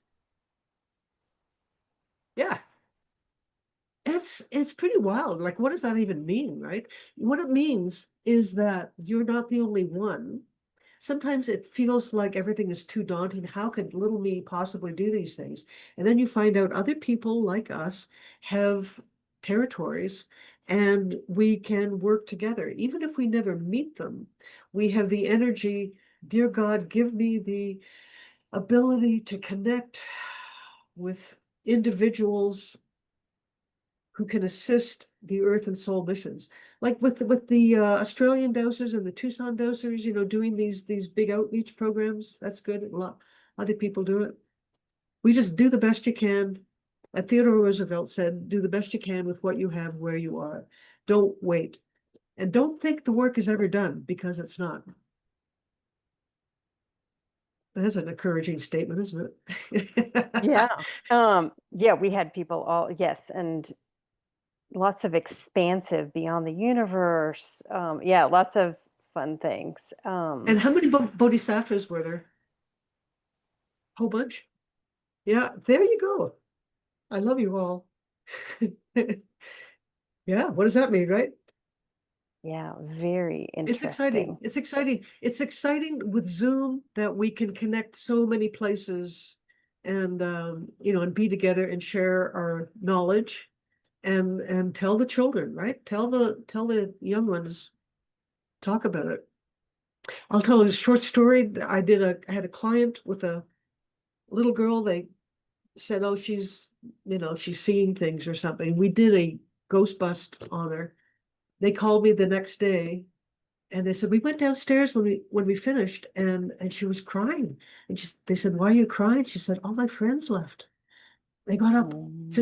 Yeah. It's pretty wild. Like, what does that even mean, right? What it means is that you're not the only one. Sometimes it feels like everything is too daunting. How could little me possibly do these things? And then you find out other people like us have territories and we can work together. Even if we never meet them, we have the energy, dear God, give me the ability to connect with individuals who can assist the Earth and Soul missions, like with the Australian Dowsers and the Tucson Dowsers, doing these big outreach programs. That's good. A lot other people do it. We just do the best you can. Theodore Roosevelt said, "Do the best you can with what you have where you are. Don't wait, and don't think the work is ever done because it's not." That's an encouraging statement, isn't it? Yeah. Yeah, we had people all, yes, and lots of expansive beyond the universe. Yeah, lots of fun things. And how many bodhisattvas were there? Whole bunch. Yeah, there you go. I love you all. Yeah, what does that mean, right? Yeah, very It's exciting. interesting. It's exciting. It's exciting with Zoom that we can connect so many places and and be together and share our knowledge and tell the children, right? Tell the young ones, talk about it. I'll tell a short story. I had a client with a little girl. They said, "Oh, she's seeing things or something." We did a ghost bust on her. They called me the next day and they said, "We went downstairs when we finished and she was crying." And they said, "Why are you crying?" She said, "All my friends left. They got up Mm.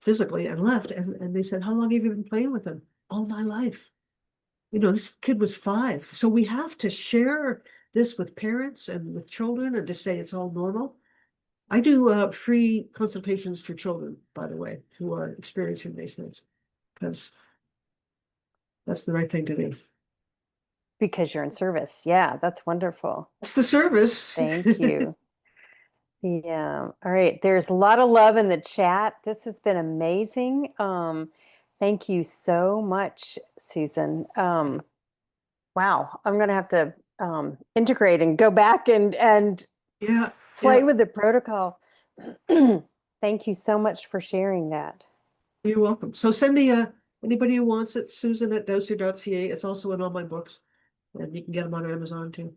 physically and left." And they said, "How long have you been playing with them?" "All my life." This kid was 5. So we have to share this with parents and with children and to say it's all normal. I do free consultations for children, by the way, who are experiencing these things, because that's the right thing to do. Because you're in service. Yeah, that's wonderful. It's the service. Thank you. Yeah. All right. There's a lot of love in the chat. This has been amazing. Thank you so much, Susan. Wow. I'm gonna have to integrate and go back and Yeah, play yeah. with the protocol. Thank you so much for sharing that. You're welcome. So send me anybody who wants it, Susan@dowser.ca. It's also in all my books, and you can get them on Amazon too.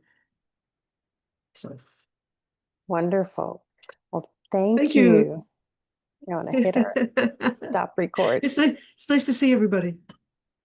So Wonderful. Well, thank thank you. you. I want to hit our stop record. It's nice to see everybody.